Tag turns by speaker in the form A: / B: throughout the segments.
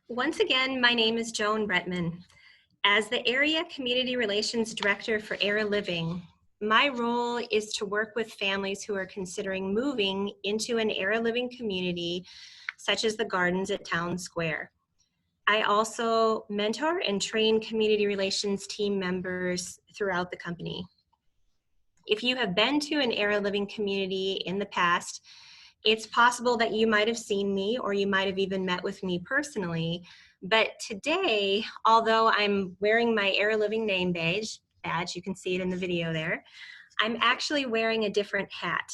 A: Once again, my name is Joan Bretman. As the Area Community Relations Director for Era Living, my role is to work with families who are considering moving into an Era Living community, such as the Gardens at Town Square. I also mentor and train community relations team members throughout the company. If you have been to an Era Living community in the past, it's possible that you might have seen me or you might have even met with me personally. But today, although I'm wearing my Era Living name badge, you can see it in the video there, I'm actually wearing a different hat.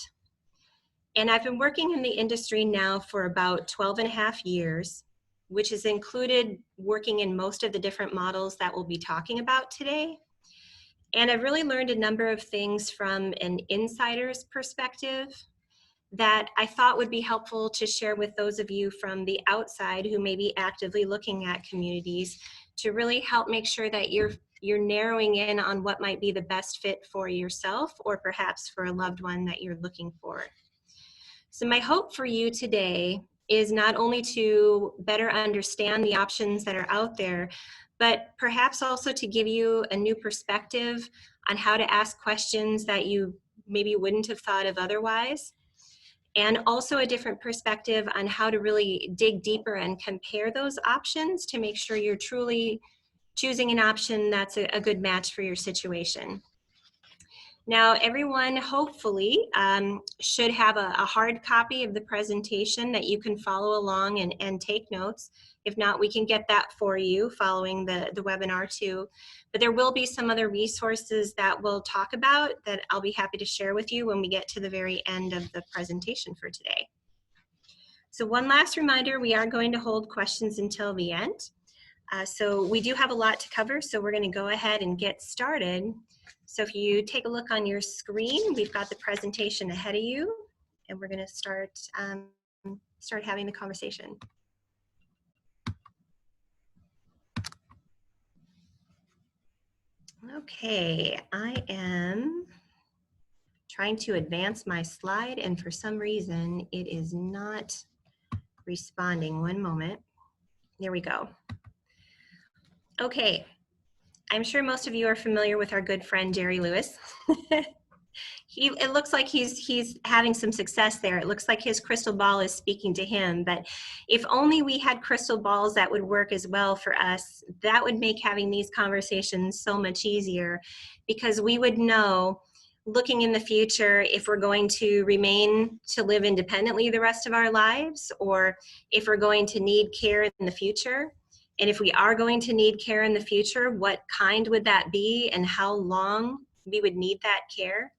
A: And I've been working in the industry now for about 12 and a half years, which has included working in most of the different models that we'll be talking about today. And I've really learned a number of things from an insider's perspective that I thought would be helpful to share with those of you from the outside who may be actively looking at communities to really help make sure that you're narrowing in on what might be the best fit for yourself or perhaps for a loved one that you're looking for. So my hope for you today is not only to better understand the options that are out there, but perhaps also to give you a new perspective on how to ask questions that you maybe wouldn't have thought of otherwise, and also a different perspective on how to really dig deeper and compare those options to make sure you're truly choosing an option that's a good match for your situation. Now, everyone hopefully should have a hard copy of the presentation that you can follow along and take notes. If not, we can get that for you following the webinar too. But there will be some other resources that we'll talk about that I'll be happy to share with you when we get to the very end of the presentation for today. So one last reminder, we are going to hold questions until the end. So we do have a lot to cover, so we're going to go ahead and get started. So if you take a look on your screen, we've got the presentation ahead of you, and we're going to start having the conversation. Okay, I am trying to advance my slide, and for some reason, it is not responding. One moment. There we go. Okay, I'm sure most of you are familiar with our good friend Jerry Lewis. It looks like he's having some success there. It looks like his crystal ball is speaking to him, but if only we had crystal balls that would work as well for us, that would make having these conversations so much easier, because we would know, looking in the future, if we're going to remain to live independently the rest of our lives, or if we're going to need care in the future. And if we are going to need care in the future, what kind would that be and how long we would need that care?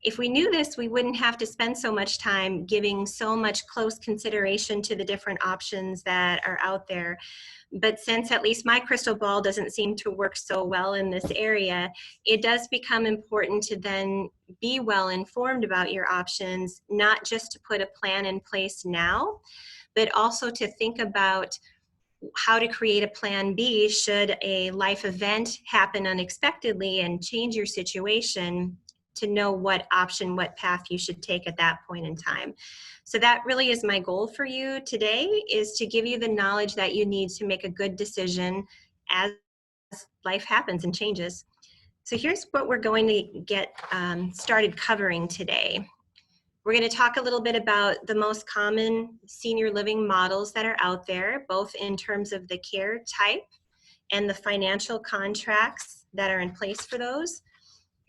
A: If we knew this, we wouldn't have to spend so much time giving so much close consideration to the different options that are out there. But since at least my crystal ball doesn't seem to work so well in this area, it does become important to then be well informed about your options, not just to put a plan in place now, but also to think about how to create a plan B should a life event happen unexpectedly and change your situation, to know what option, what path you should take at that point in time. So that really is my goal for you today, is to give you the knowledge that you need to make a good decision as life happens and changes. So here's what we're going to get started covering today. We're going to talk a little bit about the most common senior living models that are out there, both in terms of the care type and the financial contracts that are in place for those.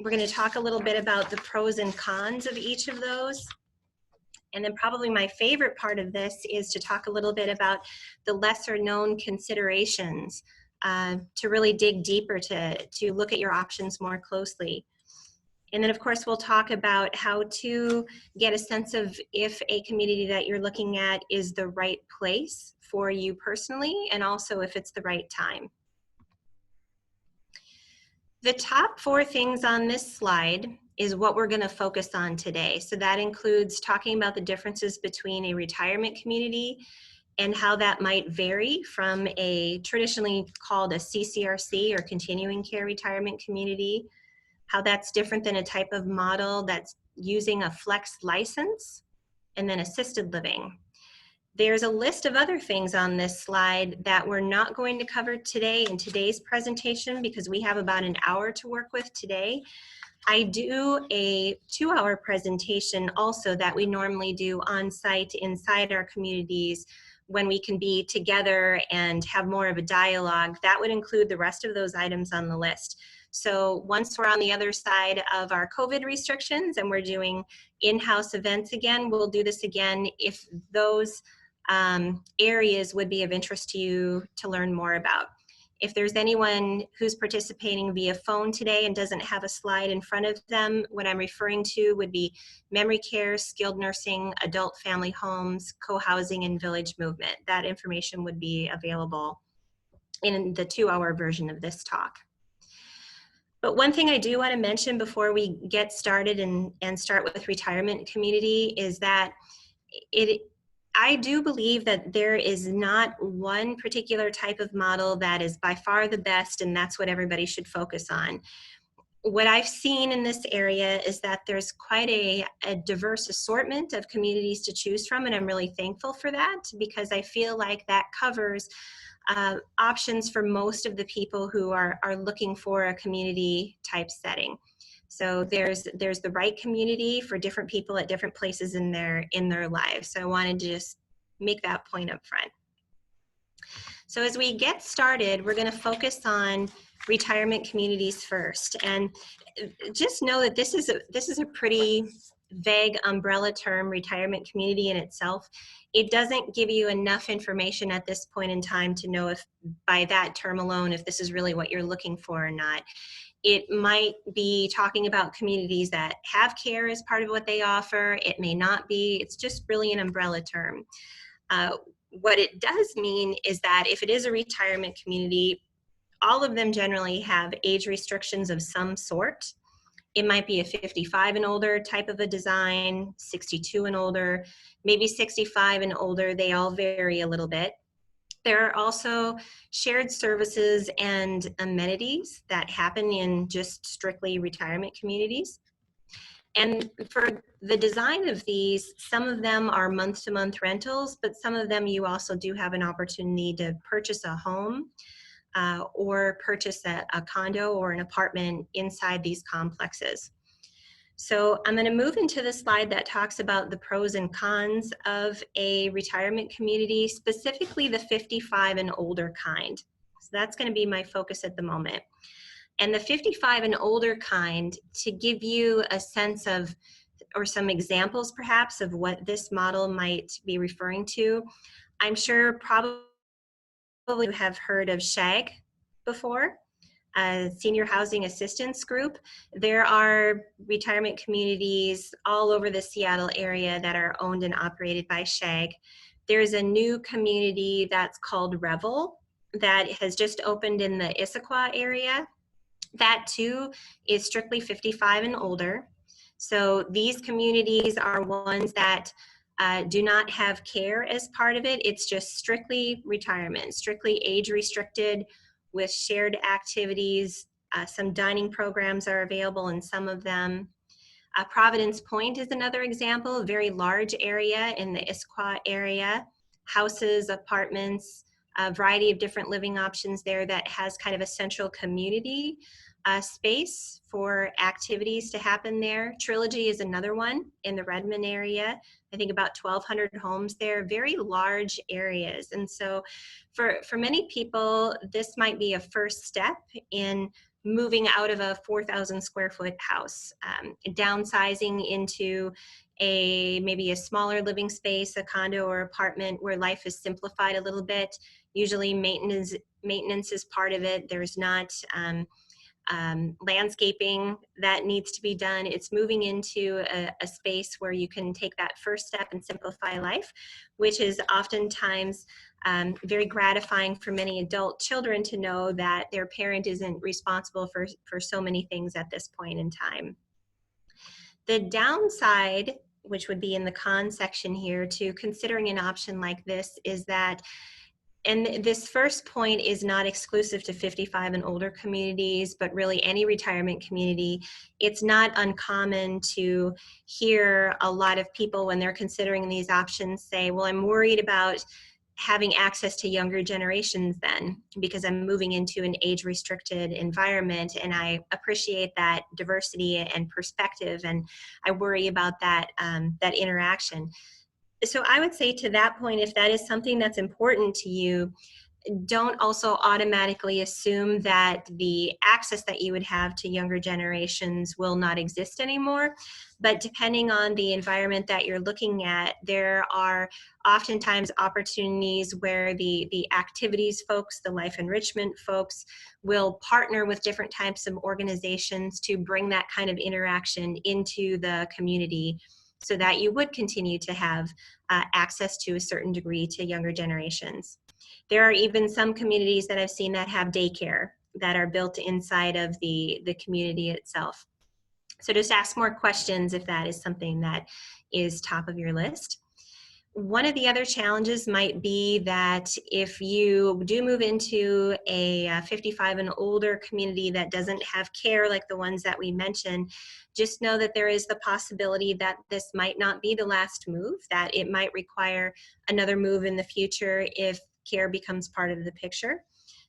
A: We're going to talk a little bit about the pros and cons of each of those. And then probably my favorite part of this is to talk a little bit about the lesser known considerations, to really dig deeper, to look at your options more closely. And then of course we'll talk about how to get a sense of if a community that you're looking at is the right place for you personally, and also if it's the right time. The top 4 things on this slide is what we're going to focus on today. So that includes talking about the differences between a retirement community and how that might vary from a traditionally called a CCRC or continuing care retirement community, how that's different than a type of model that's using a flex license, and then assisted living. There's a list of other things on this slide that we're not going to cover today in today's presentation because we have about an hour to work with today. I do a 2-hour presentation also that we normally do on site inside our communities when we can be together and have more of a dialogue. That would include the rest of those items on the list. So once we're on the other side of our COVID restrictions and we're doing in-house events again, we'll do this again if those areas would be of interest to you to learn more about. If there's anyone who's participating via phone today and doesn't have a slide in front of them, what I'm referring to would be memory care, skilled nursing, adult family homes, co-housing, and village movement. That information would be available in the 2-hour version of this talk. But one thing I do want to mention before we get started and start with retirement community is that I do believe that there is not one particular type of model that is by far the best, and that's what everybody should focus on. What I've seen in this area is that there's quite a diverse assortment of communities to choose from, and I'm really thankful for that because I feel like that covers options for most of the people who are looking for a community type setting. So there's the right community for different people at different places in their lives. So I wanted to just make that point up front. So as we get started, we're going to focus on retirement communities first, and just know that this is a pretty vague umbrella term, retirement community in itself. It doesn't give you enough information at this point in time to know if by that term alone if this is really what you're looking for or not. It might be talking about communities that have care as part of what they offer. It may not be. It's just really an umbrella term. What it does mean is that if it is a retirement community, all of them generally have age restrictions of some sort. It might be a 55 and older type of a design, 62 and older, maybe 65 and older. They all vary a little bit. There are also shared services and amenities that happen in just strictly retirement communities. And for the design of these, some of them are month-to-month rentals, but some of them you also do have an opportunity to purchase a home or purchase a condo or an apartment inside these complexes. So I'm going to move into the slide that talks about the pros and cons of a retirement community, specifically the 55 and older kind. So that's going to be my focus at the moment. And the 55 and older kind, to give you a sense of, or some examples perhaps of what this model might be referring to, I'm sure probably you have heard of SHAG before. Senior Housing Assistance Group. There are retirement communities all over the Seattle area that are owned and operated by SHAG. There's a new community that's called Revel that has just opened in the Issaquah area. That too is strictly 55 and older. So these communities are ones that do not have care as part of it. It's just strictly retirement, strictly age restricted, with shared activities. Some dining programs are available in some of them. Providence Point is another example, a very large area in the Issaquah area. Houses, apartments, a variety of different living options there that has kind of a central community space for activities to happen there. Trilogy is another one in the Redmond area. I think about 1,200 homes there, very large areas. And so for many people, this might be a first step in moving out of a 4,000 square foot house, downsizing into maybe a smaller living space, a condo or apartment where life is simplified a little bit. Usually maintenance is part of it. There's not landscaping that needs to be done. It's moving into a space where you can take that first step and simplify life, which is oftentimes very gratifying for many adult children to know that their parent isn't responsible for so many things at this point in time. The downside, which would be in the con section here, to considering an option like this is that And this first point is not exclusive to 55 and older communities, but really any retirement community. It's not uncommon to hear a lot of people when they're considering these options say, well, I'm worried about having access to younger generations then because I'm moving into an age-restricted environment, and I appreciate that diversity and perspective, and I worry about that, that interaction. So I would say to that point, if that is something that's important to you, don't also automatically assume that the access that you would have to younger generations will not exist anymore. But depending on the environment that you're looking at, there are oftentimes opportunities where the activities folks, the life enrichment folks, will partner with different types of organizations to bring that kind of interaction into the community so that you would continue to have access to a certain degree to younger generations. There are even some communities that I've seen that have daycare that are built inside of the community itself. So just ask more questions if that is something that is top of your list. One of the other challenges might be that if you do move into a 55 and older community that doesn't have care like the ones that we mentioned, just know that there is the possibility that this might not be the last move, that it might require another move in the future if care becomes part of the picture.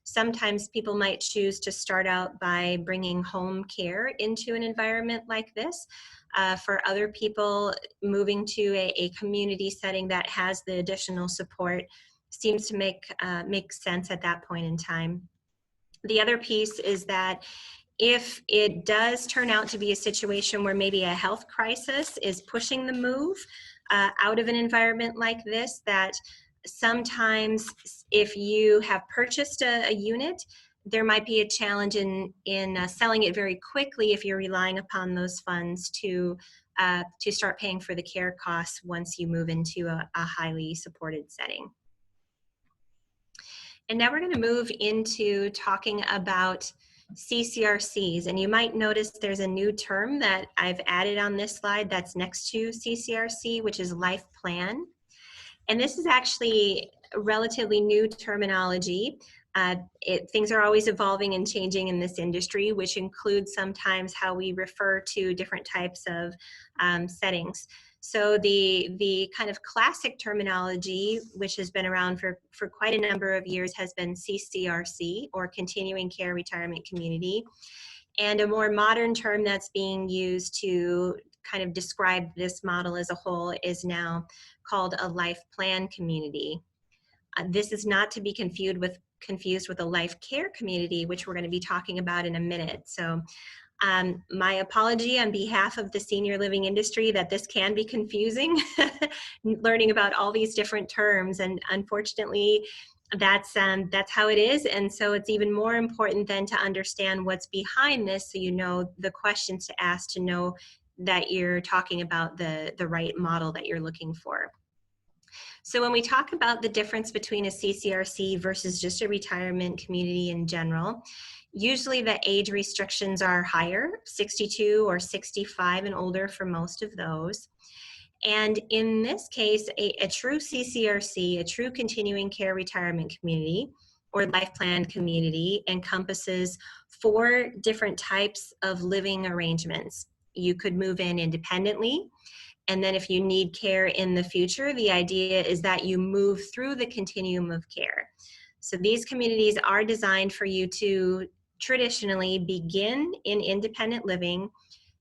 A: Sometimes people might choose to start out by bringing home care into an environment like this. For other people, moving to a community setting that has the additional support seems to make sense at that point in time. The other piece is that if it does turn out to be a situation where maybe a health crisis is pushing the move out of an environment like this, that sometimes if you have purchased a unit, there might be a challenge in selling it very quickly if you're relying upon those funds to start paying for the care costs once you move into a highly supported setting. And now we're going to move into talking about CCRCs, and you might notice there's a new term that I've added on this slide that's next to CCRC, which is life plan. And this is actually a relatively new terminology. Things are always evolving and changing in this industry, which includes sometimes how we refer to different types of settings. So the kind of classic terminology, which has been around for quite a number of years, has been CCRC, or Continuing Care Retirement Community. And a more modern term that's being used to kind of describe this model as a whole is now called a life plan community. This is not to be confused with a life care community, which we're going to be talking about in a minute. So my apology on behalf of the senior living industry that this can be confusing, learning about all these different terms, and unfortunately that's how it is. And so it's even more important then to understand what's behind this, so you know the questions to ask to know that you're talking about the right model that you're looking for. So when we talk about the difference between a CCRC versus just a retirement community in general, usually the age restrictions are higher, 62 or 65 and older for most of those. And in this case, a true CCRC, a true continuing care retirement community or life plan community, encompasses 4 different types of living arrangements. You could move in independently, and then if you need care in the future, the idea is that you move through the continuum of care. So these communities are designed for you to traditionally begin in independent living,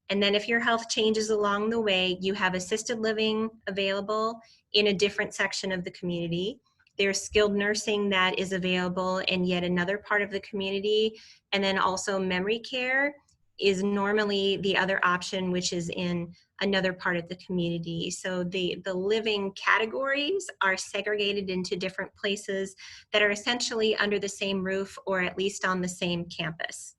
A: and then if your health changes along the way, you have assisted living available in a different section of the community. There's skilled nursing that is available in yet another part of the community, and then also memory care is normally the other option, which is in another part of the community. So the living categories are segregated into different places that are essentially under the same roof, or at least on the same campus.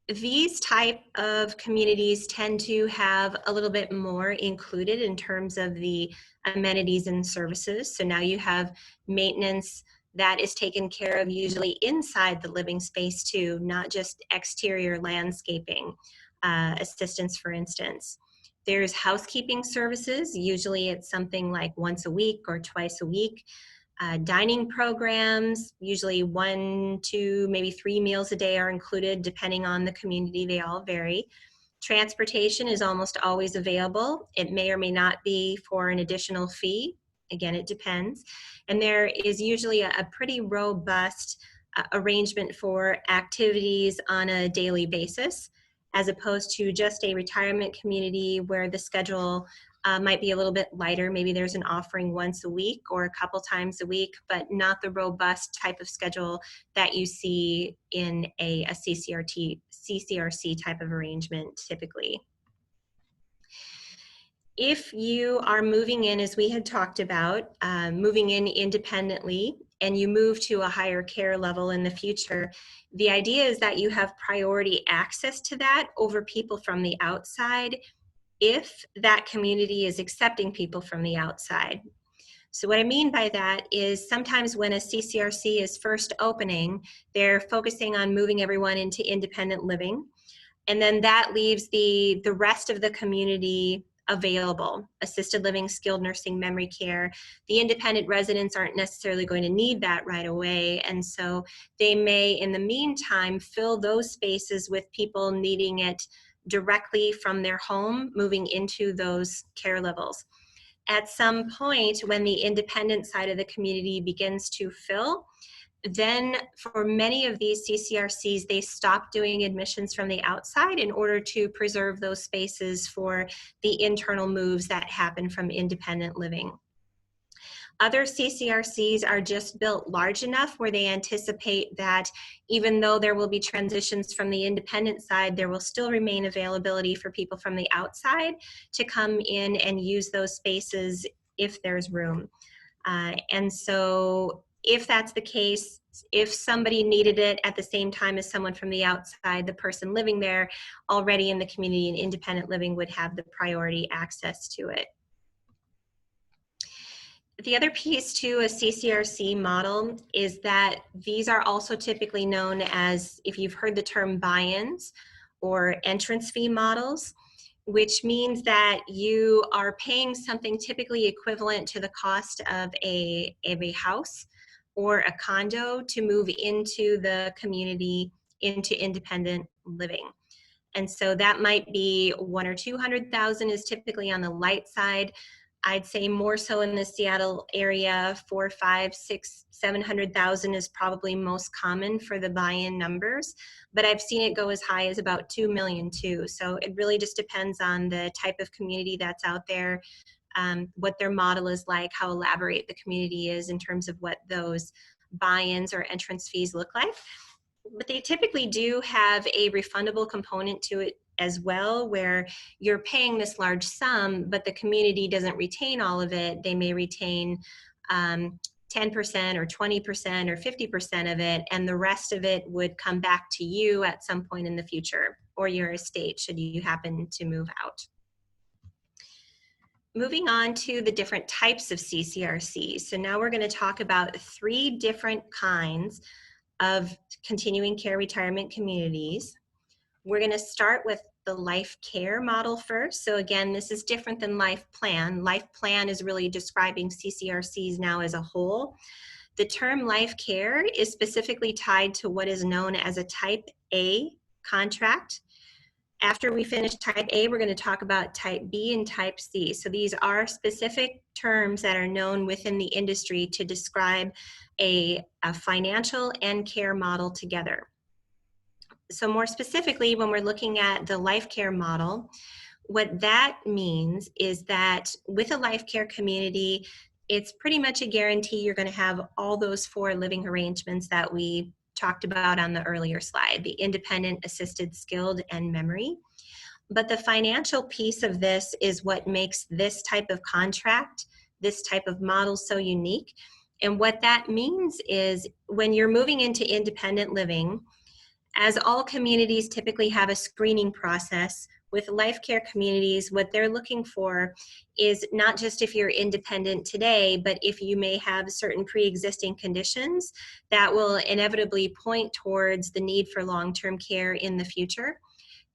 A: These type of communities tend to have a little bit more included in terms of the amenities and services. So now you have maintenance that is taken care of usually inside the living space too, not just exterior landscaping assistance, for instance. There's housekeeping services. Usually it's something like once a week or twice a week. Dining programs, usually 1, 2, maybe 3 meals a day are included depending on the community. They all vary. Transportation is almost always available. It may or may not be for an additional fee. Again, it depends. And there is usually a pretty robust arrangement for activities on a daily basis, as opposed to just a retirement community where the schedule might be a little bit lighter. Maybe there's an offering once a week or a couple times a week, but not the robust type of schedule that you see in a CCRC type of arrangement typically. If you are moving in, as we had talked about, moving in independently, and you move to a higher care level in the future, the idea is that you have priority access to that over people from the outside if that community is accepting people from the outside. So what I mean by that is sometimes when a CCRC is first opening, they're focusing on moving everyone into independent living. And then that leaves the rest of the community available: assisted living, skilled nursing, memory care. The independent residents aren't necessarily going to need that right away. And so they may, in the meantime, fill those spaces with people needing it directly from their home, moving into those care levels. At some point, when the independent side of the community begins to fill, then for many of these CCRCs, they stop doing admissions from the outside in order to preserve those spaces for the internal moves that happen from independent living. Other CCRCs are just built large enough where they anticipate that even though there will be transitions from the independent side, there will still remain availability for people from the outside to come in and use those spaces if there's room. And so if that's the case, if somebody needed it at the same time as someone from the outside, the person living there already in the community and independent living would have the priority access to it. The other piece to a CCRC model is that these are also typically known as, if you've heard the term buy-ins or entrance fee models, which means that you are paying something typically equivalent to the cost of a house or a condo to move into the community, into independent living. And so that might be 100,000 or 200,000 is typically on the light side. I'd say more so in the Seattle area, 400,000, 500,000, 600,000, 700,000 is probably most common for the buy-in numbers, but I've seen it go as high as about 2 million too. So it really just depends on the type of community that's out there, what their model is like, how elaborate the community is in terms of what those buy-ins or entrance fees look like. But they typically do have a refundable component to it as well, where you're paying this large sum, but the community doesn't retain all of it. They may retain 10% or 20% or 50% of it, and the rest of it would come back to you at some point in the future, or your estate should you happen to move out. Moving on to the different types of CCRCs. So now we're going to talk about 3 different kinds of continuing care retirement communities. We're going to start with the life care model first. So again, this is different than life plan. Life plan is really describing CCRCs now as a whole. The term life care is specifically tied to what is known as a type A contract. After we finish type A, we're going to talk about type B and type C. So these are specific terms that are known within the industry to describe a financial and care model together. So more specifically, when we're looking at the life care model, what that means is that with a life care community, it's pretty much a guarantee you're going to have all those 4 living arrangements that we talked about on the earlier slide: the independent, assisted, skilled, and memory. But the financial piece of this is what makes this type of contract, this type of model so unique. And what that means is when you're moving into independent living, as all communities typically have a screening process, with life care communities, what they're looking for is not just if you're independent today, but if you may have certain pre-existing conditions that will inevitably point towards the need for long-term care in the future.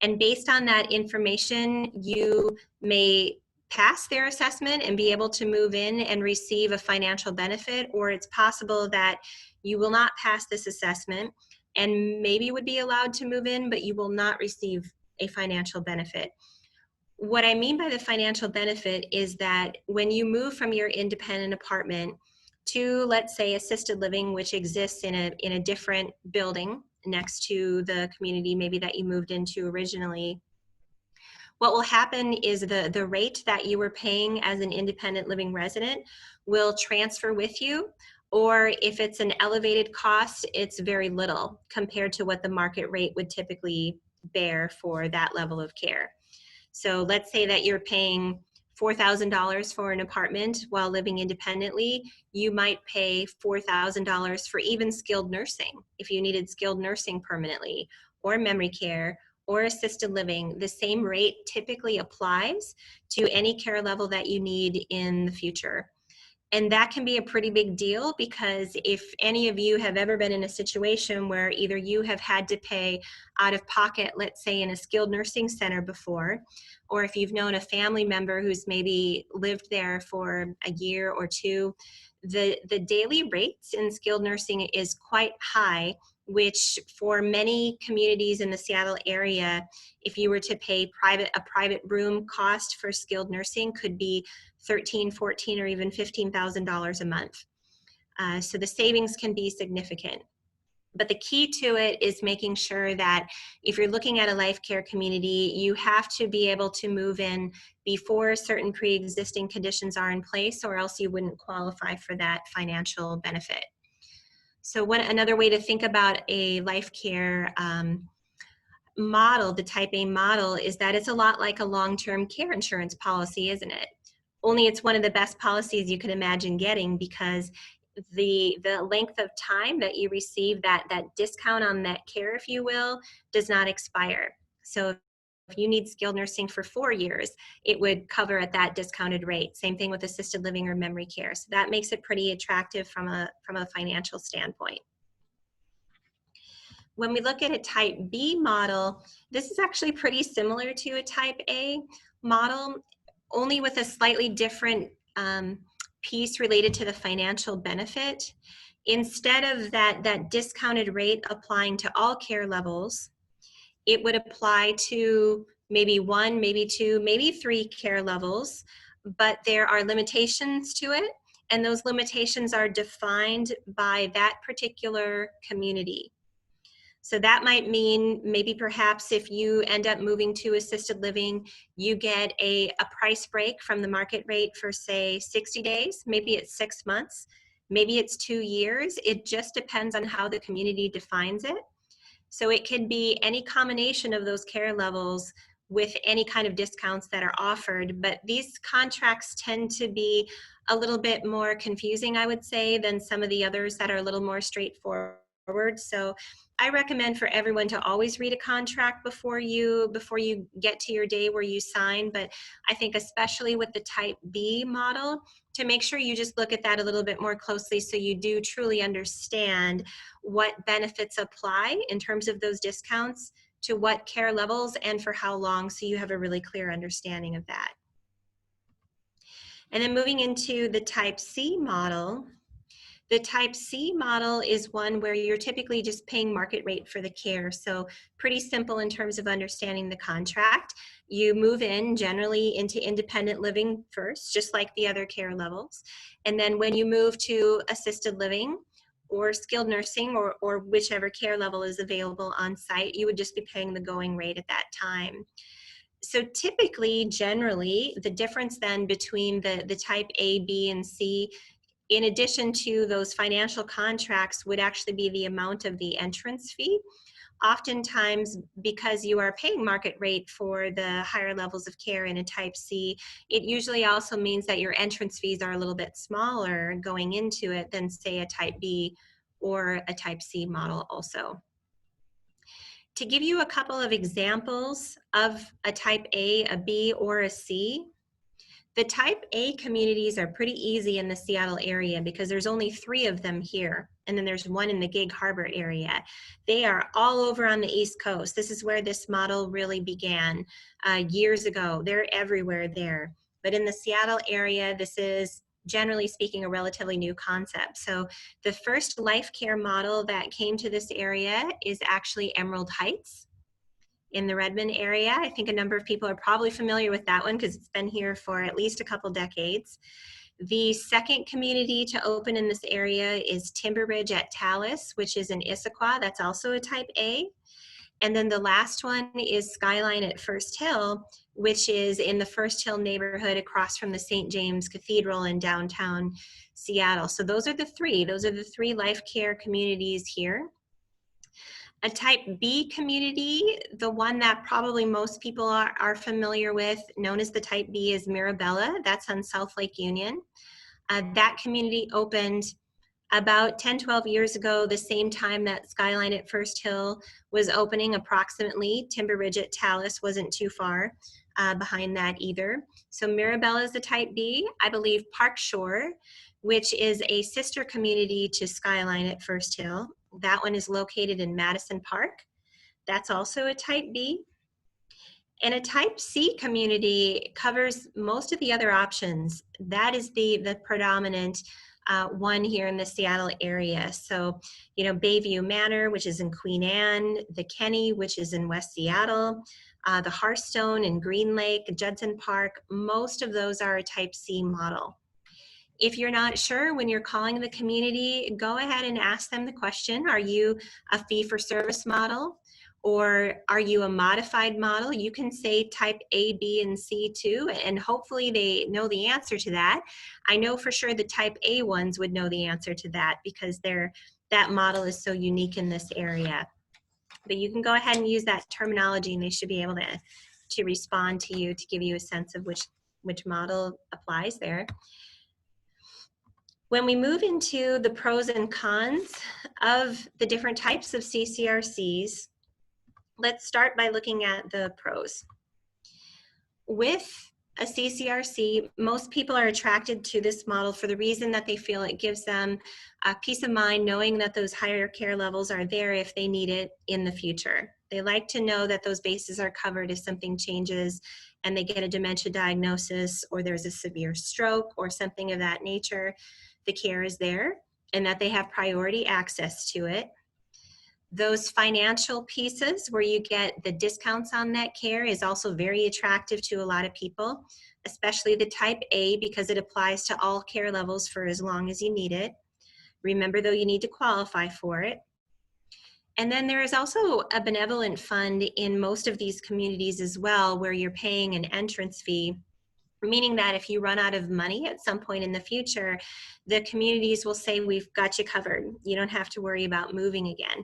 A: And based on that information, you may pass their assessment and be able to move in and receive a financial benefit, or it's possible that you will not pass this assessment and maybe would be allowed to move in, but you will not receive a financial benefit. What I mean by the financial benefit is that when you move from your independent apartment to, let's say, assisted living, which exists in a different building next to the community maybe that you moved into originally, what will happen is the rate that you were paying as an independent living resident will transfer with you, or if it's an elevated cost, it's very little compared to what the market rate would typically bear for that level of care. So let's say that you're paying $4,000 for an apartment while living independently, you might pay $4,000 for even skilled nursing if you needed skilled nursing permanently, or memory care, or assisted living. The same rate typically applies to any care level that you need in the future. And that can be a pretty big deal, because if any of you have ever been in a situation where either you have had to pay out of pocket, let's say in a skilled nursing center before, or if you've known a family member who's maybe lived there for a year or two, the daily rates in skilled nursing is quite high, which for many communities in the Seattle area, if you were to pay a private room cost for skilled nursing could be $13,000, $14,000, or even $15,000 a month. So the savings can be significant. But the key to it is making sure that if you're looking at a life care community, you have to be able to move in before certain pre-existing conditions are in place, or else you wouldn't qualify for that financial benefit. So another way to think about a life care model, the type A model, is that it's a lot like a long-term care insurance policy, isn't it? Only it's one of the best policies you can imagine getting, because the length of time that you receive that discount on that care, if you will, does not expire. So if you need skilled nursing for 4 years, it would cover at that discounted rate. Same thing with assisted living or memory care. So that makes it pretty attractive from a financial standpoint. When we look at a type B model, this is actually pretty similar to a type A model, only with a slightly different piece related to the financial benefit. Instead of that discounted rate applying to all care levels, it would apply to maybe 1, maybe 2, maybe 3 care levels, but there are limitations to it, and those limitations are defined by that particular community. So that might mean maybe perhaps if you end up moving to assisted living, you get a price break from the market rate for, say, 60 days. Maybe it's 6 months. Maybe it's 2 years. It just depends on how the community defines it. So it can be any combination of those care levels with any kind of discounts that are offered. But these contracts tend to be a little bit more confusing, I would say, than some of the others that are a little more straightforward. So I recommend for everyone to always read a contract before you get to your day where you sign. But I think especially with the type B model, to make sure you just look at that a little bit more closely, so you do truly understand what benefits apply in terms of those discounts to what care levels and for how long, so you have a really clear understanding of that. And then moving into the type C model. The type C model is one where you're typically just paying market rate for the care. So pretty simple in terms of understanding the contract. You move in generally into independent living first, just like the other care levels. And then when you move to assisted living or skilled nursing, or whichever care level is available on site, you would just be paying the going rate at that time. So typically, generally, the difference then between the type A, B, and C, in addition to those financial contracts, would actually be the amount of the entrance fee. Oftentimes, because you are paying market rate for the higher levels of care in a type C, it usually also means that your entrance fees are a little bit smaller going into it than, say, a type B or a type C model also. To give you a couple of examples of a type A, a B, or a C, the type A communities are pretty easy in the Seattle area because there's only 3 of them here, and then there's 1 in the Gig Harbor area. They are all over on the East Coast. This is where this model really began years ago. They're everywhere there. But in the Seattle area, this is generally speaking a relatively new concept. So the first life care model that came to this area is actually Emerald Heights in the Redmond area. I think a number of people are probably familiar with that one because it's been here for at least a couple decades. The second community to open in this area is Timber Ridge at Talus, which is in Issaquah. That's also a type A. And then the last one is Skyline at First Hill, which is in the First Hill neighborhood across from the St. James Cathedral in downtown Seattle. So those are the three life care communities here. A type B community, the one that probably most people are familiar with, known as the type B, is Mirabella. That's on South Lake Union. That community opened about 10-12 years ago, the same time that Skyline at First Hill was opening approximately. Timber Ridge at Talus wasn't too far behind that either. So Mirabella is the type B. I believe Park Shore, which is a sister community to Skyline at First Hill, that one is located in Madison Park. That's also a type B. And a type C community covers most of the other options. That is the predominant one here in the Seattle area. So, you know, Bayview Manor, which is in Queen Anne, the Kenny, which is in West Seattle, the Hearthstone in Green Lake, Judson Park, most of those are a type C model. If you're not sure when you're calling the community, go ahead and ask them the question, are you a fee-for-service model or are you a modified model? You can say type A, B, and C too, and hopefully they know the answer to that. I know for sure the type A ones would know the answer to that because that model is so unique in this area. But you can go ahead and use that terminology and they should be able to respond to you to give you a sense of which model applies there. When we move into the pros and cons of the different types of CCRCs, let's start by looking at the pros. With a CCRC, most people are attracted to this model for the reason that they feel it gives them a peace of mind knowing that those higher care levels are there if they need it in the future. They like to know that those bases are covered if something changes and they get a dementia diagnosis or there's a severe stroke or something of that nature. The care is there and that they have priority access to it. Those financial pieces where you get the discounts on that care is also very attractive to a lot of people, especially the type A because it applies to all care levels for as long as you need it. Remember though, you need to qualify for it. And then there is also a benevolent fund in most of these communities as well where you're paying an entrance fee, meaning that if you run out of money at some point in the future, the communities will say, we've got you covered. You don't have to worry about moving again.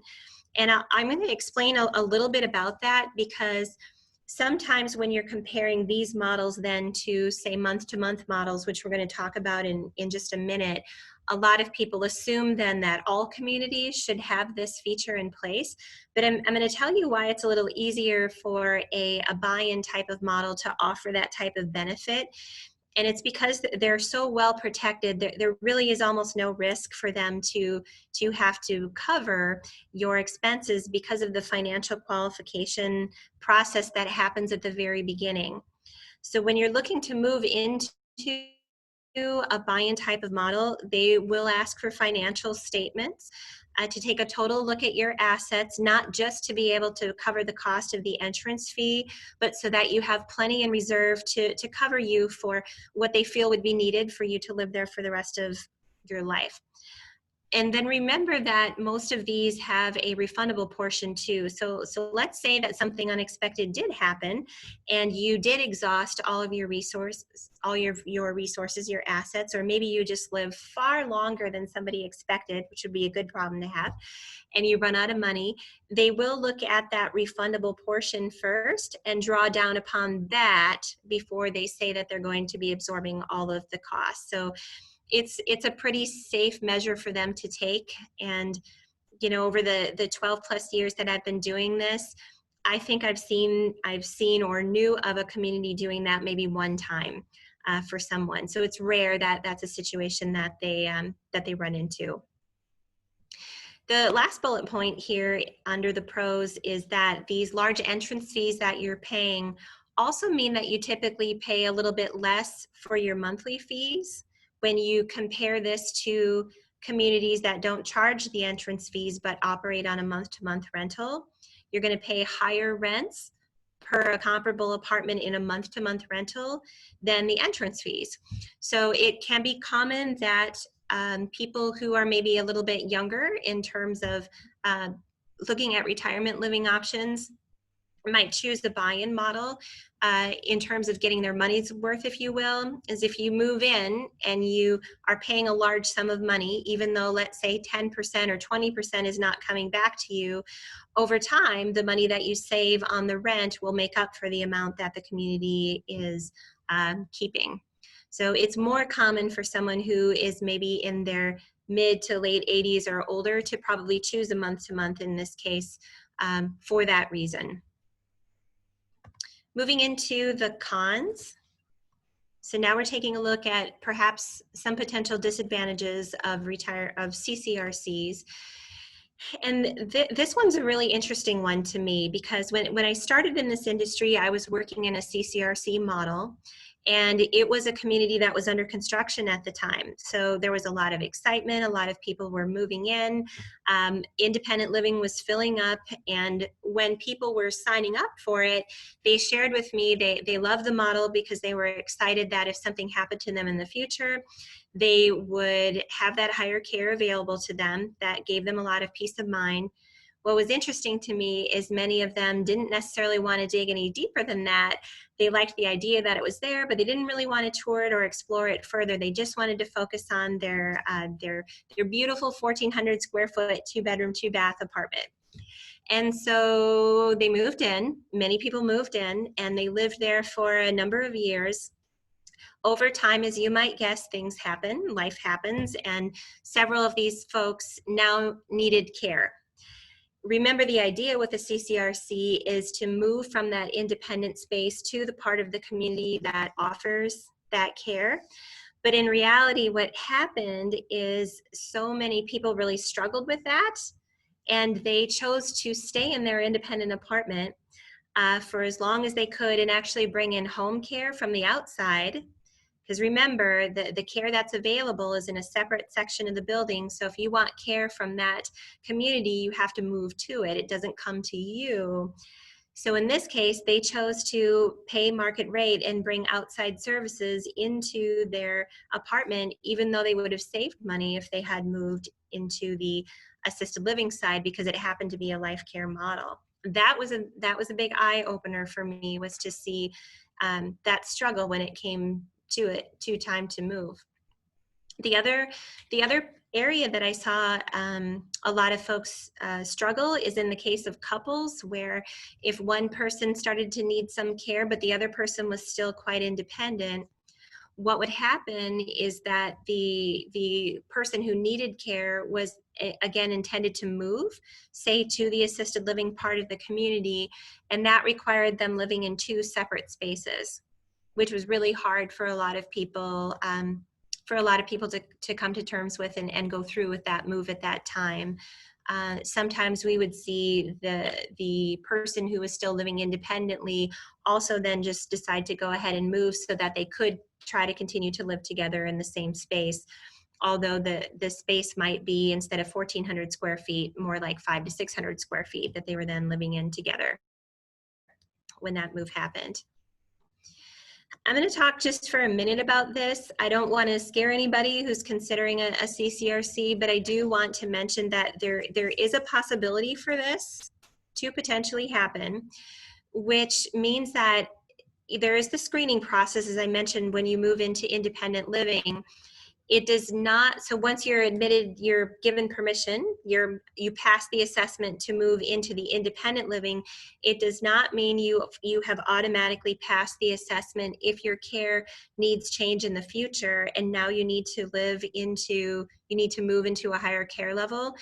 A: And I'm going to explain a little bit about that because sometimes when you're comparing these models then to say month-to-month models, which we're going to talk about in just a minute, a lot of people assume then that all communities should have this feature in place. But I'm going to tell you why it's a little easier for a buy-in type of model to offer that type of benefit. And it's because they're so well protected, there really is almost no risk for them to have to cover your expenses because of the financial qualification process that happens at the very beginning. So when you're looking to move into a buy-in type of model, they will ask for financial statements to take a total look at your assets, not just to be able to cover the cost of the entrance fee, but so that you have plenty in reserve to cover you for what they feel would be needed for you to live there for the rest of your life. And then remember that most of these have a refundable portion too. So let's say that something unexpected did happen and you did exhaust all of your resources, your assets, or maybe you just live far longer than somebody expected, which would be a good problem to have, and you run out of money. They will look at that refundable portion first and draw down upon that before they say that they're going to be absorbing all of the costs. So it's a pretty safe measure for them to take. And, you know, over the 12 plus years that I've been doing this, I think I've seen or knew of a community doing that maybe one time for someone. So it's rare that that's a situation that they run into. The last bullet point here under the pros is that these large entrance fees that you're paying also mean that you typically pay a little bit less for your monthly fees when you compare this to communities that don't charge the entrance fees but operate on a month-to-month rental. You're going to pay higher rents per a comparable apartment in a month-to-month rental than the entrance fees. So it can be common that people who are maybe a little bit younger in terms of looking at retirement living options might choose the buy-in model in terms of getting their money's worth, if you will, is if you move in and you are paying a large sum of money, even though let's say 10% or 20% is not coming back to you, over time, the money that you save on the rent will make up for the amount that the community is keeping. So it's more common for someone who is maybe in their mid to late 80s or older to probably choose a month-to-month in this case for that reason. Moving into the cons. So now we're taking a look at perhaps some potential disadvantages of CCRCs. And this one's a really interesting one to me because when I started in this industry, I was working in a CCRC model, and it was a community that was under construction at the time. So there was a lot of excitement, a lot of people were moving in, independent living was filling up, and when people were signing up for it, they shared with me they loved the model because they were excited that if something happened to them in the future, they would have that higher care available to them. That gave them a lot of peace of mind. What was interesting to me is many of them didn't necessarily want to dig any deeper than that. They liked the idea that it was there, but they didn't really want to tour it or explore it further. They just wanted to focus on their beautiful 1,400 square foot, 2-bedroom, 2-bath apartment. And so they moved in, many people moved in, and they lived there for a number of years. Over time, as you might guess, things happen, life happens, and several of these folks now needed care. Remember, the idea with the CCRC is to move from that independent space to the part of the community that offers that care. But in reality, what happened is so many people really struggled with that, and they chose to stay in their independent apartment for as long as they could and actually bring in home care from the outside. Because remember, the care that's available is in a separate section of the building. So if you want care from that community, you have to move to it. It doesn't come to you. So in this case, they chose to pay market rate and bring outside services into their apartment, even though they would have saved money if they had moved into the assisted living side because it happened to be a life care model. That was a big eye opener for me, was to see that struggle when it came to time to move. The other area that I saw a lot of folks struggle is in the case of couples, where if one person started to need some care but the other person was still quite independent, what would happen is that the person who needed care was again intended to move, say, to the assisted living part of the community, and that required them living in 2 separate spaces, which was really hard for a lot of people to come to terms with and go through with that move at that time. Sometimes we would see the person who was still living independently also then just decide to go ahead and move so that they could try to continue to live together in the same space, although the space might be, instead of 1,400 square feet, more like 500 to 600 square feet that they were then living in together when that move happened. I'm going to talk just for a minute about this. I don't want to scare anybody who's considering a CCRC, but I do want to mention that there is a possibility for this to potentially happen, which means that there is the screening process, as I mentioned, when you move into independent living. It does not, so once you're admitted, you're given permission, you pass the assessment to move into the independent living, it does not mean you have automatically passed the assessment if your care needs change in the future and now you need to move into a higher care level.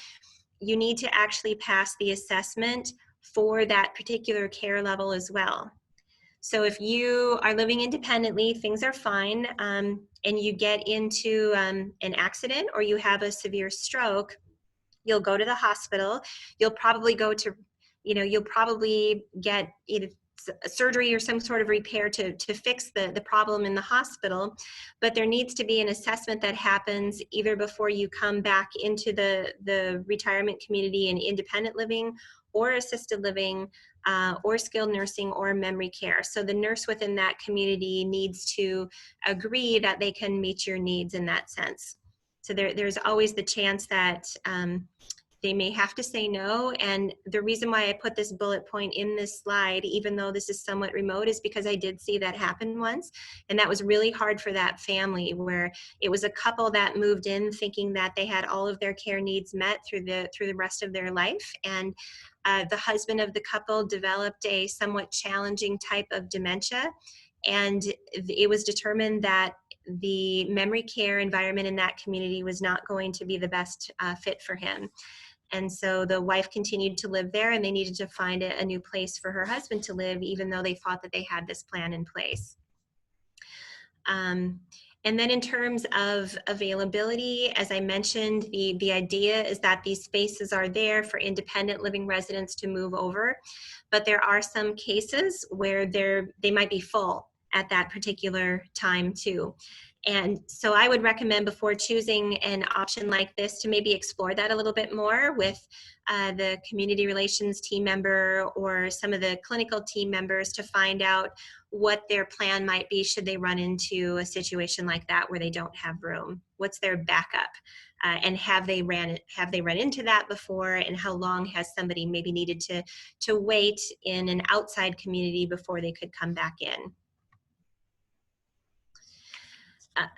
A: You need to actually pass the assessment for that particular care level as well. So if you are living independently, things are fine, and you get into an accident or you have a severe stroke, you'll go to the hospital. You'll probably get surgery or some sort of repair to fix the problem in the hospital, but there needs to be an assessment that happens either before you come back into the retirement community in independent living or assisted living, or skilled nursing or memory care. So the nurse within that community needs to agree that they can meet your needs in that sense. So there's always the chance that they may have to say no. And the reason why I put this bullet point in this slide, even though this is somewhat remote, is because I did see that happen once. And that was really hard for that family, where it was a couple that moved in thinking that they had all of their care needs met through the rest of their life. And the husband of the couple developed a somewhat challenging type of dementia. And it was determined that the memory care environment in that community was not going to be the best fit for him. And so the wife continued to live there, and they needed to find a new place for her husband to live, even though they thought that they had this plan in place. And then in terms of availability, as I mentioned, the idea is that these spaces are there for independent living residents to move over, but there are some cases where they might be full at that particular time too. And so I would recommend, before choosing an option like this, to maybe explore that a little bit more with the community relations team member or some of the clinical team members to find out what their plan might be should they run into a situation like that where they don't have room. What's their backup? And have they run into that before? And how long has somebody maybe needed to wait in an outside community before they could come back in?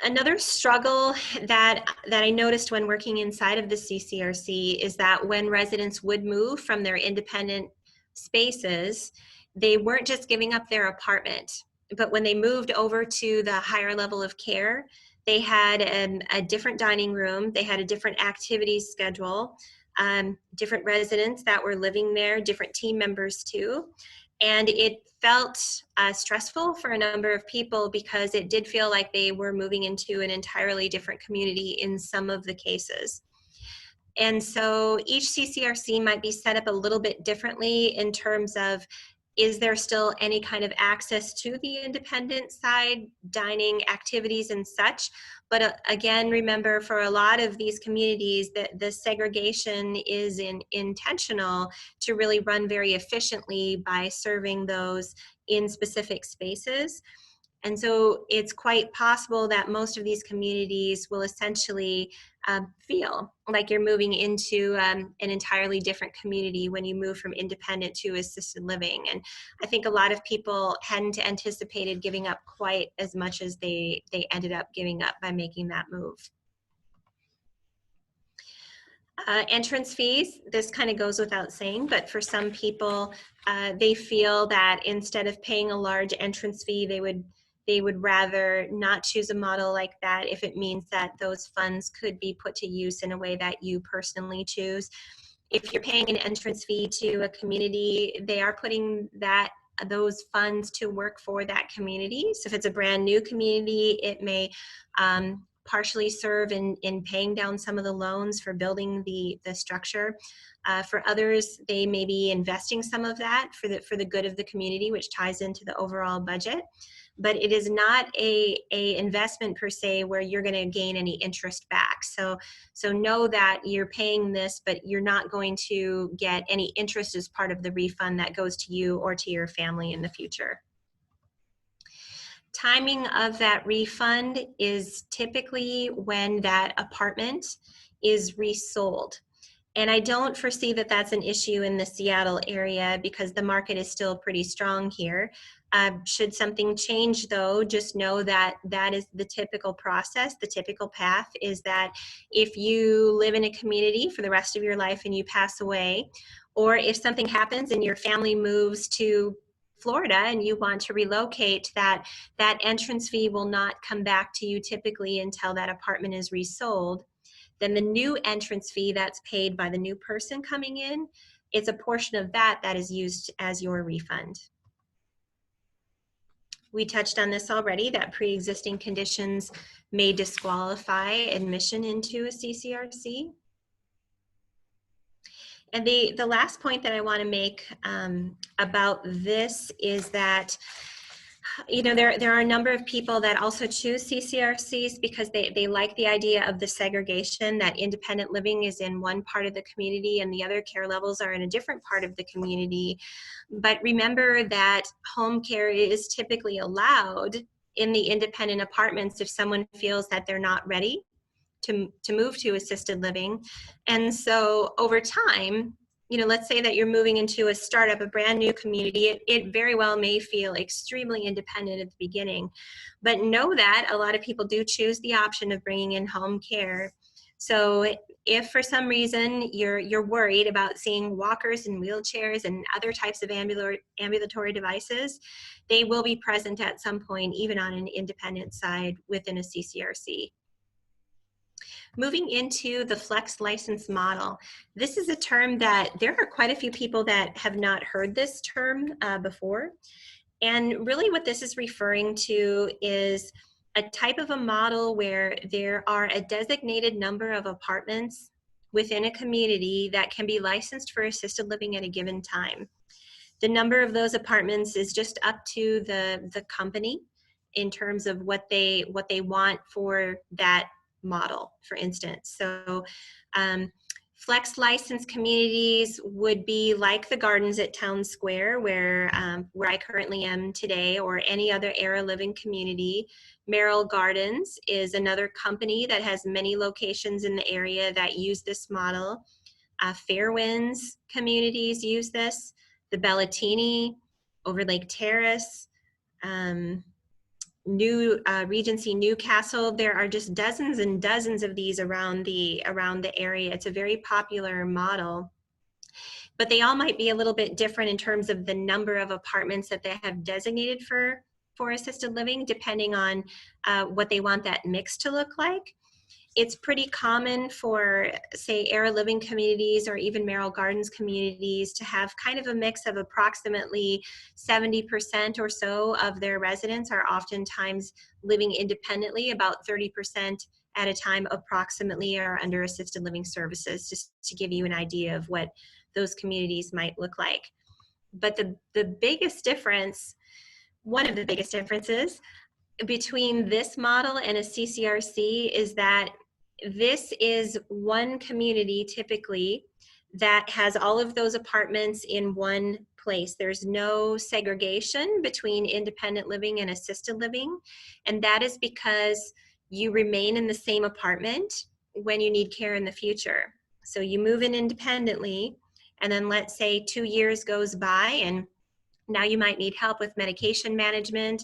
A: Another struggle that I noticed when working inside of the CCRC is that when residents would move from their independent spaces, they weren't just giving up their apartment, but when they moved over to the higher level of care, they had a different dining room, they had a different activities schedule, different residents that were living there, different team members too. And it felt stressful for a number of people because it did feel like they were moving into an entirely different community in some of the cases. And so each CCRC might be set up a little bit differently in terms of, is there still any kind of access to the independent side, dining activities and such? But again, remember, for a lot of these communities, that the segregation is intentional to really run very efficiently by serving those in specific spaces. And so it's quite possible that most of these communities will essentially feel like you're moving into an entirely different community when you move from independent to assisted living. And I think a lot of people hadn't anticipated giving up quite as much as they ended up giving up by making that move. Entrance fees, this kind of goes without saying, but for some people, they feel that instead of paying a large entrance fee, they would rather not choose a model like that if it means that those funds could be put to use in a way that you personally choose. If you're paying an entrance fee to a community, they are putting those funds to work for that community. So if it's a brand new community, it may partially serve in paying down some of the loans for building the structure. For others, they may be investing some of that for the good of the community, which ties into the overall budget. But it is not a investment per se where you're going to gain any interest back. So know that you're paying this, but you're not going to get any interest as part of the refund that goes to you or to your family in the future. Timing of that refund is typically when that apartment is resold. And I don't foresee that that's an issue in the Seattle area because the market is still pretty strong here. Should something change though, just know that that is the typical process. The typical path is that if you live in a community for the rest of your life and you pass away, or if something happens and your family moves to Florida and you want to relocate, that entrance fee will not come back to you typically until that apartment is resold. Then the new entrance fee that's paid by the new person coming in, it's a portion of that is used as your refund. We touched on this already, that pre-existing conditions may disqualify admission into a CCRC. And the last point that I want to make about this is that, you know, there are a number of people that also choose CCRCs because they like the idea of the segregation, that independent living is in one part of the community and the other care levels are in a different part of the community. But remember that home care is typically allowed in the independent apartments if someone feels that they're not ready to move to assisted living. And so over time, you know, let's say that you're moving into a startup, a brand new community, it very well may feel extremely independent at the beginning, but know that a lot of people do choose the option of bringing in home care. So if for some reason you're worried about seeing walkers and wheelchairs and other types of ambulatory devices, they will be present at some point, even on an independent side within a CCRC. Moving into the flex license model, this is a term that there are quite a few people that have not heard this term before. And really what this is referring to is a type of a model where there are a designated number of apartments within a community that can be licensed for assisted living at a given time. The number of those apartments is just up to the company in terms of what they want for that model, for instance. So flex license communities would be like the gardens at Town Square, where I currently am today, or any other Era Living community. Merrill Gardens is another company that has many locations in the area that use this model. Fairwinds communities use this. The Bellatini, over Lake Terrace, New Regency Newcastle. There are just dozens and dozens of these around the area. It's a very popular model, but they all might be a little bit different in terms of the number of apartments that they have designated for assisted living, depending on what they want that mix to look like. It's pretty common for, say, Era Living communities or even Merrill Gardens communities to have kind of a mix of approximately 70% or so of their residents are oftentimes living independently. About 30% at a time approximately are under assisted living services, just to give you an idea of what those communities might look like. But the biggest difference, one of the biggest differences between this model and a CCRC is that this is one community typically that has all of those apartments in one place. There's no segregation between independent living and assisted living, and that is because you remain in the same apartment when you need care in the future. So you move in independently, and then let's say 2 years goes by and now you might need help with medication management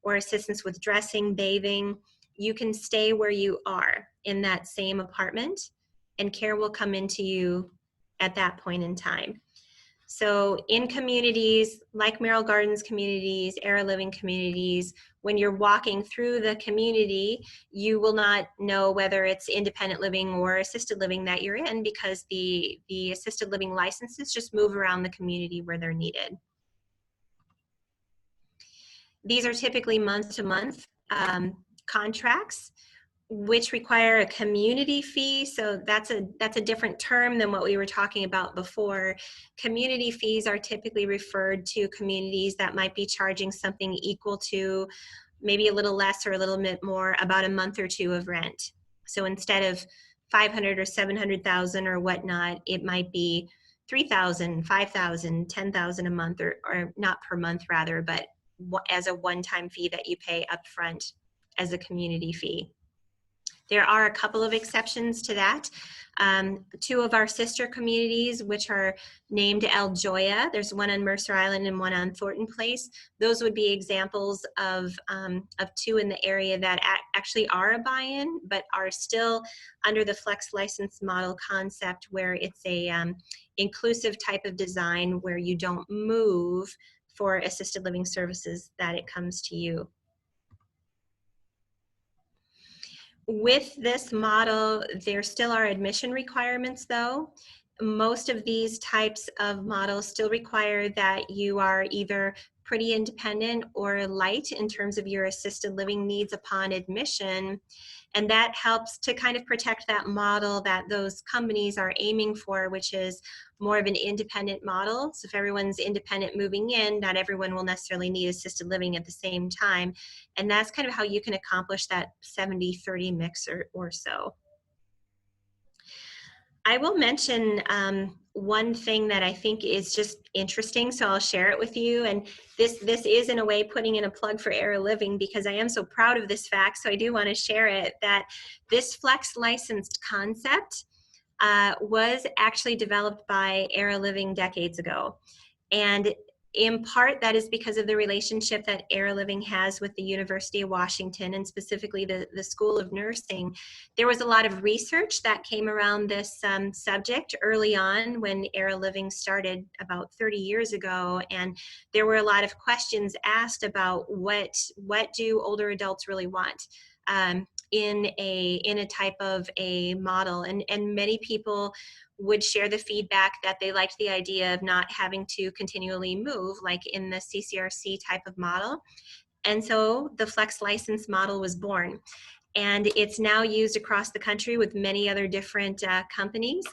A: or assistance with dressing, bathing. You can stay where you are in that same apartment, and care will come into you at that point in time. So in communities like Merrill Gardens communities, Era Living communities, when you're walking through the community, you will not know whether it's independent living or assisted living that you're in, because the assisted living licenses just move around the community where they're needed. These are typically month-to-month contracts, which require a community fee. So that's a different term than what we were talking about before. Community fees are typically referred to communities that might be charging something equal to, maybe a little less or a little bit more, about a month or two of rent. So instead of 500 or 700,000 or whatnot, it might be 3,000, 5,000, 10,000 a month, or not per month rather, but as a one-time fee that you pay upfront as a community fee. There are a couple of exceptions to that. Two of our sister communities, which are named El Joya, there's one on Mercer Island and one on Thornton Place. Those would be examples of two in the area that actually are a buy-in, but are still under the flex license model concept, where it's a inclusive type of design where you don't move for assisted living services, that it comes to you. With this model, there still are admission requirements though. Most of these types of models still require that you are either pretty independent or light in terms of your assisted living needs upon admission. And that helps to kind of protect that model that those companies are aiming for, which is more of an independent model. So if everyone's independent moving in, not everyone will necessarily need assisted living at the same time. And that's kind of how you can accomplish that 70-30 mix or so. I will mention one thing that I think is just interesting, so I'll share it with you. And this is in a way putting in a plug for Era Living, because I am so proud of this fact, so I do want to share it, that this flex licensed concept was actually developed by Era Living decades ago. And in part, that is because of the relationship that Era Living has with the University of Washington, and specifically the School of Nursing. There was a lot of research that came around this subject early on when Era Living started about 30 years ago, and there were a lot of questions asked about what do older adults really want in a type of a model, and many people would share the feedback that they liked the idea of not having to continually move, like in the CCRC type of model. And so the flex license model was born, and it's now used across the country with many other different companies.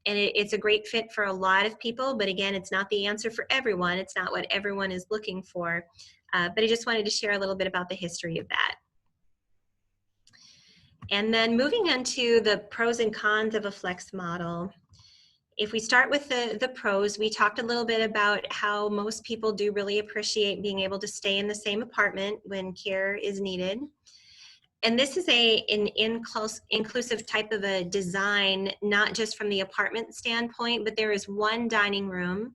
A: And it's a great fit for a lot of people, but again, it's not the answer for everyone. It's not what everyone is looking for. But I just wanted to share a little bit about the history of that. And then moving on to the pros and cons of a flex model. If we start with the pros, we talked a little bit about how most people do really appreciate being able to stay in the same apartment when care is needed. And this is an inclusive type of a design, not just from the apartment standpoint, but there is one dining room.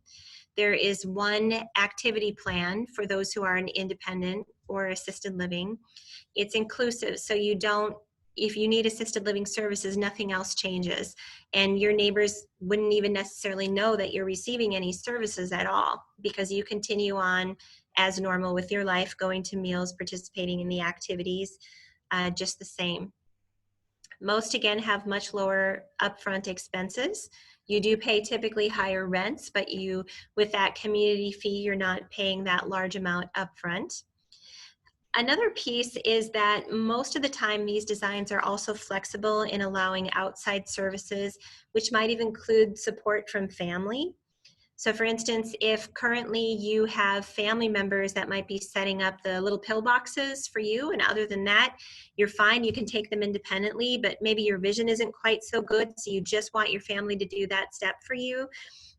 A: There is one activity plan for those who are in independent or assisted living. It's inclusive, so you don't, if you need assisted living services, nothing else changes. And your neighbors wouldn't even necessarily know that you're receiving any services at all, because you continue on as normal with your life, going to meals, participating in the activities, just the same. Most, again, have much lower upfront expenses. You do pay typically higher rents, but you, with that community fee, you're not paying that large amount upfront. Another piece is that most of the time these designs are also flexible in allowing outside services, which might even include support from family. So for instance, if currently you have family members that might be setting up the little pill boxes for you, and other than that, you're fine, you can take them independently, but maybe your vision isn't quite so good, so you just want your family to do that step for you.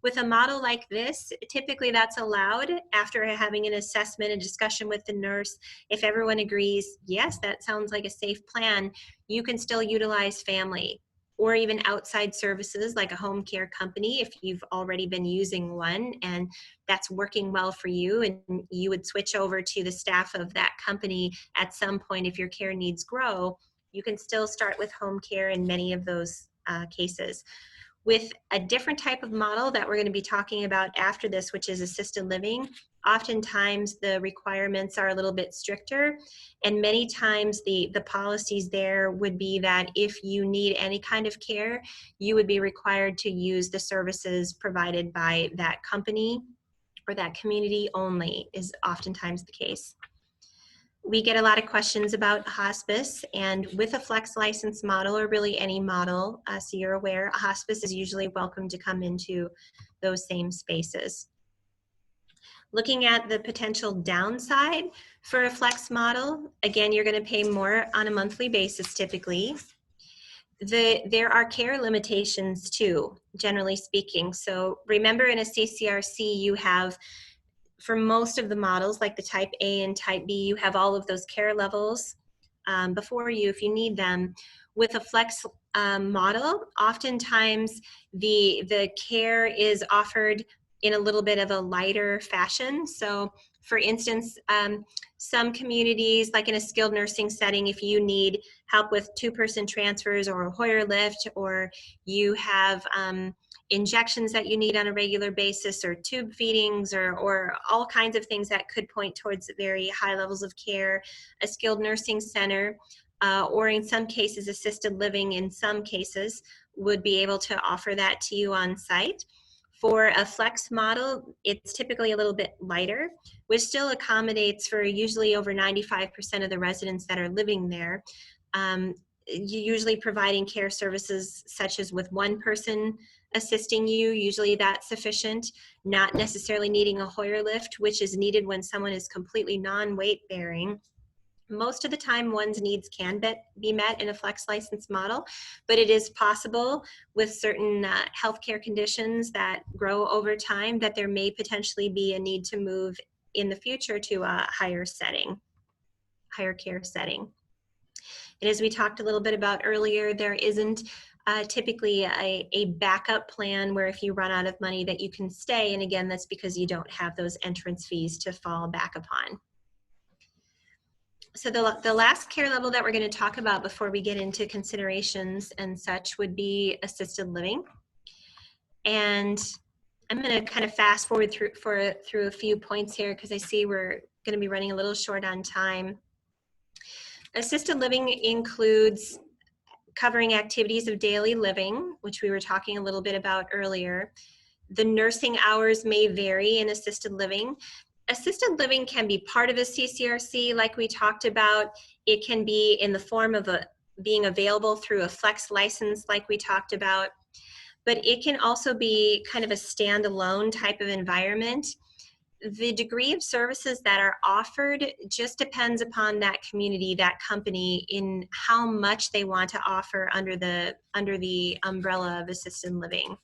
A: With a model like this, typically that's allowed after having an assessment, a discussion with the nurse. If everyone agrees, yes, that sounds like a safe plan, you can still utilize family or even outside services like a home care company if you've already been using one and that's working well for you, and you would switch over to the staff of that company at some point if your care needs grow. You can still start with home care in many of those cases. With a different type of model that we're going to be talking about after this, which is assisted living, oftentimes the requirements are a little bit stricter, and many times the policies there would be that if you need any kind of care, you would be required to use the services provided by that company, or that community only is oftentimes the case. We get a lot of questions about hospice, and with a flex license model, or really any model, so you're aware, a hospice is usually welcome to come into those same spaces. Looking at the potential downside for a flex model, again, you're going to pay more on a monthly basis typically. There are care limitations too, generally speaking. So remember, in a CCRC, you have, for most of the models, like the type A and type B, you have all of those care levels before you if you need them. With a flex model, oftentimes the care is offered in a little bit of a lighter fashion. So for instance, some communities, like in a skilled nursing setting, if you need help with 2-person transfers or a Hoyer lift, or you have injections that you need on a regular basis, or tube feedings, or all kinds of things that could point towards very high levels of care, a skilled nursing center, or in some cases assisted living in some cases, would be able to offer that to you on site. For a flex model, it's typically a little bit lighter, which still accommodates for usually over 95% of the residents that are living there. Usually providing care services such as with one person assisting you, usually that's sufficient, not necessarily needing a Hoyer lift, which is needed when someone is completely non-weight bearing. Most of the time, one's needs can be met in a flex license model, but it is possible with certain healthcare conditions that grow over time that there may potentially be a need to move in the future to a higher care setting. And as we talked a little bit about earlier, there isn't typically a backup plan where if you run out of money that you can stay. And again, that's because you don't have those entrance fees to fall back upon. So the last care level that we're going to talk about before we get into considerations and such would be assisted living. And I'm going to kind of fast forward through a few points here because I see we're going to be running a little short on time. Assisted living includes covering activities of daily living, which we were talking a little bit about earlier. The nursing hours may vary in assisted living. Assisted living can be part of a CCRC like we talked about. It can be in the form of being available through a flex license like we talked about. But it can also be kind of a standalone type of environment. The degree of services that are offered just depends upon that community, that company, in how much they want to offer under the umbrella of assisted living.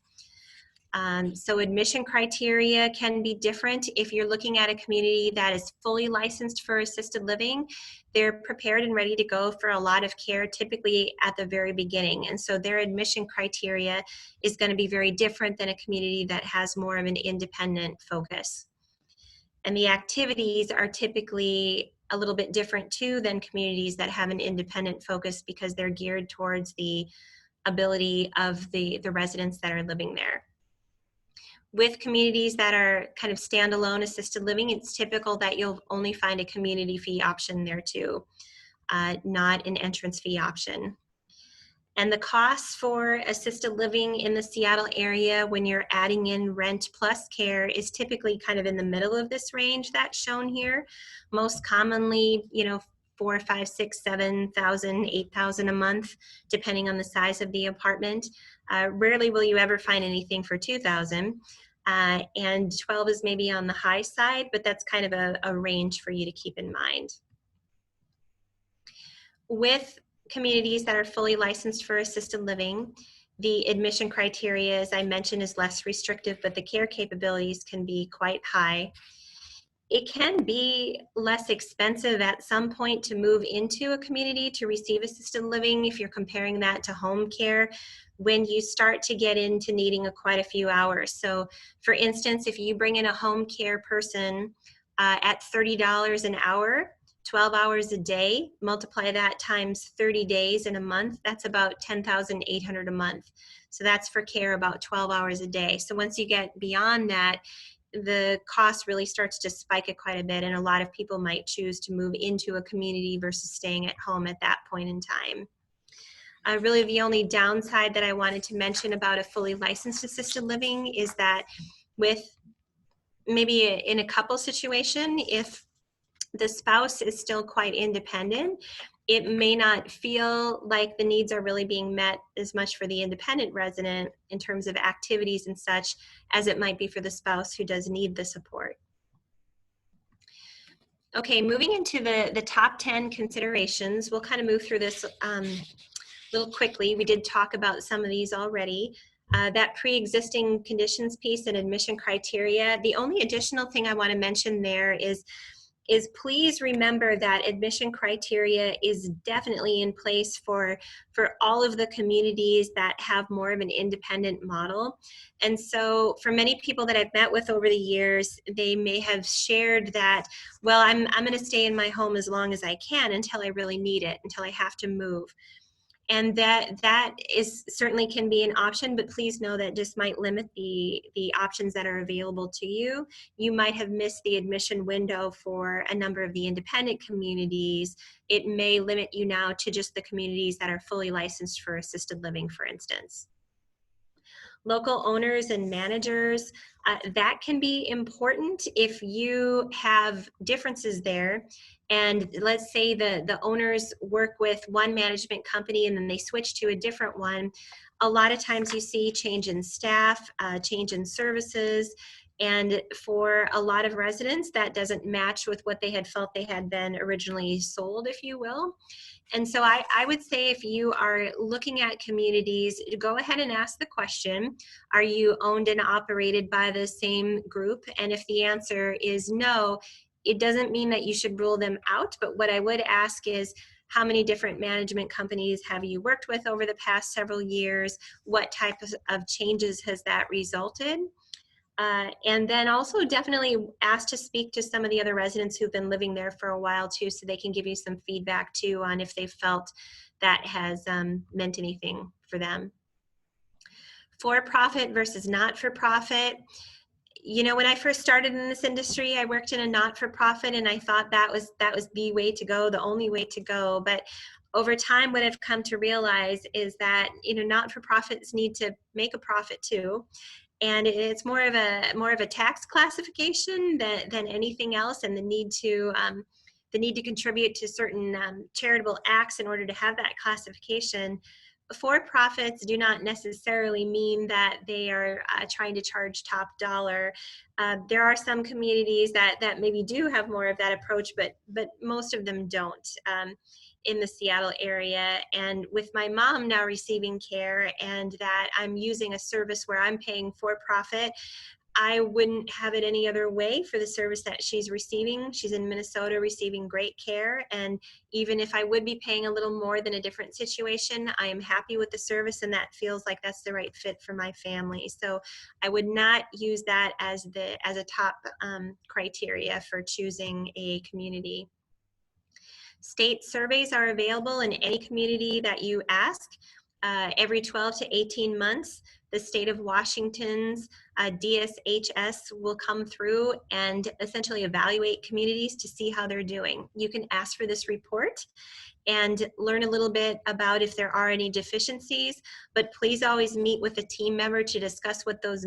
A: So admission criteria can be different. If you're looking at a community that is fully licensed for assisted living, they're prepared and ready to go for a lot of care, typically at the very beginning. And so their admission criteria is going to be very different than a community that has more of an independent focus. And the activities are typically a little bit different too than communities that have an independent focus because they're geared towards the ability of the residents that are living there. With communities that are kind of standalone assisted living, it's typical that you'll only find a community fee option there too, not an entrance fee option. And the costs for assisted living in the Seattle area when you're adding in rent plus care is typically kind of in the middle of this range that's shown here. Most commonly, $4,000, $5,000, $6,000, $7,000, $8,000 a month, depending on the size of the apartment. Rarely will you ever find anything for $2,000. And 12 is maybe on the high side, but that's kind of a range for you to keep in mind. With communities that are fully licensed for assisted living, the admission criteria, as I mentioned, is less restrictive, but the care capabilities can be quite high. It can be less expensive at some point to move into a community to receive assisted living if you're comparing that to home care when you start to get into needing quite a few hours. So for instance, if you bring in a home care person at $30 an hour, 12 hours a day, multiply that times 30 days in a month, that's about $10,800 a month. So that's for care about 12 hours a day. So once you get beyond that, the cost really starts to spike it quite a bit, and a lot of people might choose to move into a community versus staying at home at that point in time. Really the only downside that I wanted to mention about a fully licensed assisted living is that with maybe in a couple situation, if the spouse is still quite independent, it may not feel like the needs are really being met as much for the independent resident in terms of activities and such as it might be for the spouse who does need the support. Okay, moving into the top 10 considerations, we'll kind of move through this a little quickly. We did talk about some of these already. That pre-existing conditions piece and admission criteria, the only additional thing I want to mention there is please remember that admission criteria is definitely in place for all of the communities that have more of an independent model. And so for many people that I've met with over the years, they may have shared that, well, I'm going to stay in my home as long as I can until I really need it, until I have to move. And that is certainly can be an option, but please know that just might limit the options that are available to you. You might have missed the admission window for a number of the independent communities. It may limit you now to just the communities that are fully licensed for assisted living, for instance. local owners and managers, that can be important if you have differences there. And let's say the owners work with one management company and then they switch to a different one. A lot of times you see change in staff, change in services, and for a lot of residents, that doesn't match with what they had felt they had been originally sold, if you will. And so I would say if you are looking at communities, go ahead and ask the question, are you owned and operated by the same group? And if the answer is no, it doesn't mean that you should rule them out. But what I would ask is, how many different management companies have you worked with over the past several years? What type of changes has that resulted? And then also definitely ask to speak to some of the other residents who've been living there for a while too, so they can give you some feedback too on if they felt that has meant anything for them. For-profit versus not-for-profit. You know, when I first started in this industry, I worked in a not-for-profit, and I thought that was the way to go, the only way to go. But over time, what I've come to realize is that, you know, not-for-profits need to make a profit too. And it's more of a tax classification than anything else, and the need to contribute to certain charitable acts in order to have that classification. For-profits do not necessarily mean that they are trying to charge top dollar. There are some communities that maybe do have more of that approach, but most of them don't. In the Seattle area. And with my mom now receiving care and that I'm using a service where I'm paying for profit, I wouldn't have it any other way for the service that she's receiving. She's in Minnesota receiving great care. And even if I would be paying a little more than a different situation, I am happy with the service, and that feels like that's the right fit for my family. So I would not use that as a top criteria for choosing a community. State surveys are available in any community that you ask. Every 12 to 18 months, the state of Washington's DSHS will come through and essentially evaluate communities to see how they're doing. You can ask for this report and learn a little bit about if there are any deficiencies, but please always meet with a team member to discuss what those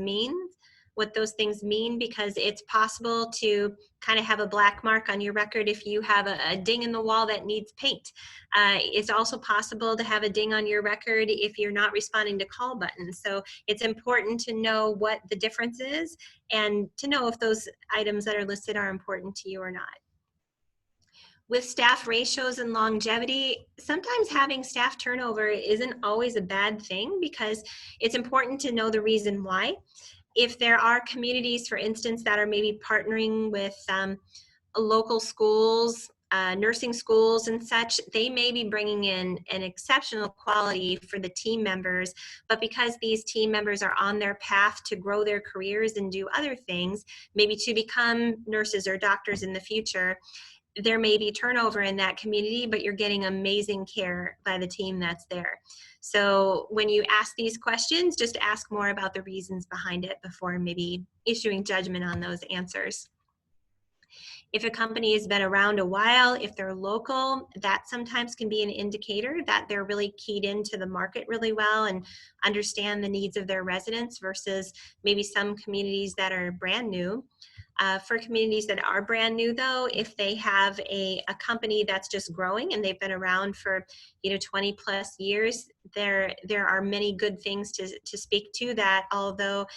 A: things mean, because it's possible to kind of have a black mark on your record if you have a ding in the wall that needs paint. It's also possible to have a ding on your record if you're not responding to call buttons. So it's important to know what the difference is and to know if those items that are listed are important to you or not. With staff ratios and longevity, sometimes having staff turnover isn't always a bad thing, because it's important to know the reason why. If there are communities, for instance, that are maybe partnering with local schools, nursing schools and such, they may be bringing in an exceptional quality for the team members, but because these team members are on their path to grow their careers and do other things, maybe to become nurses or doctors in the future, there may be turnover in that community, but you're getting amazing care by the team that's there. So when you ask these questions, just ask more about the reasons behind it before maybe issuing judgment on those answers. If a company has been around a while, if they're local, that sometimes can be an indicator that they're really keyed into the market really well and understand the needs of their residents, versus maybe some communities that are brand new. For communities that are brand new, though, if they have a company that's just growing and they've been around for 20 plus years, there are many good things to speak to that. Although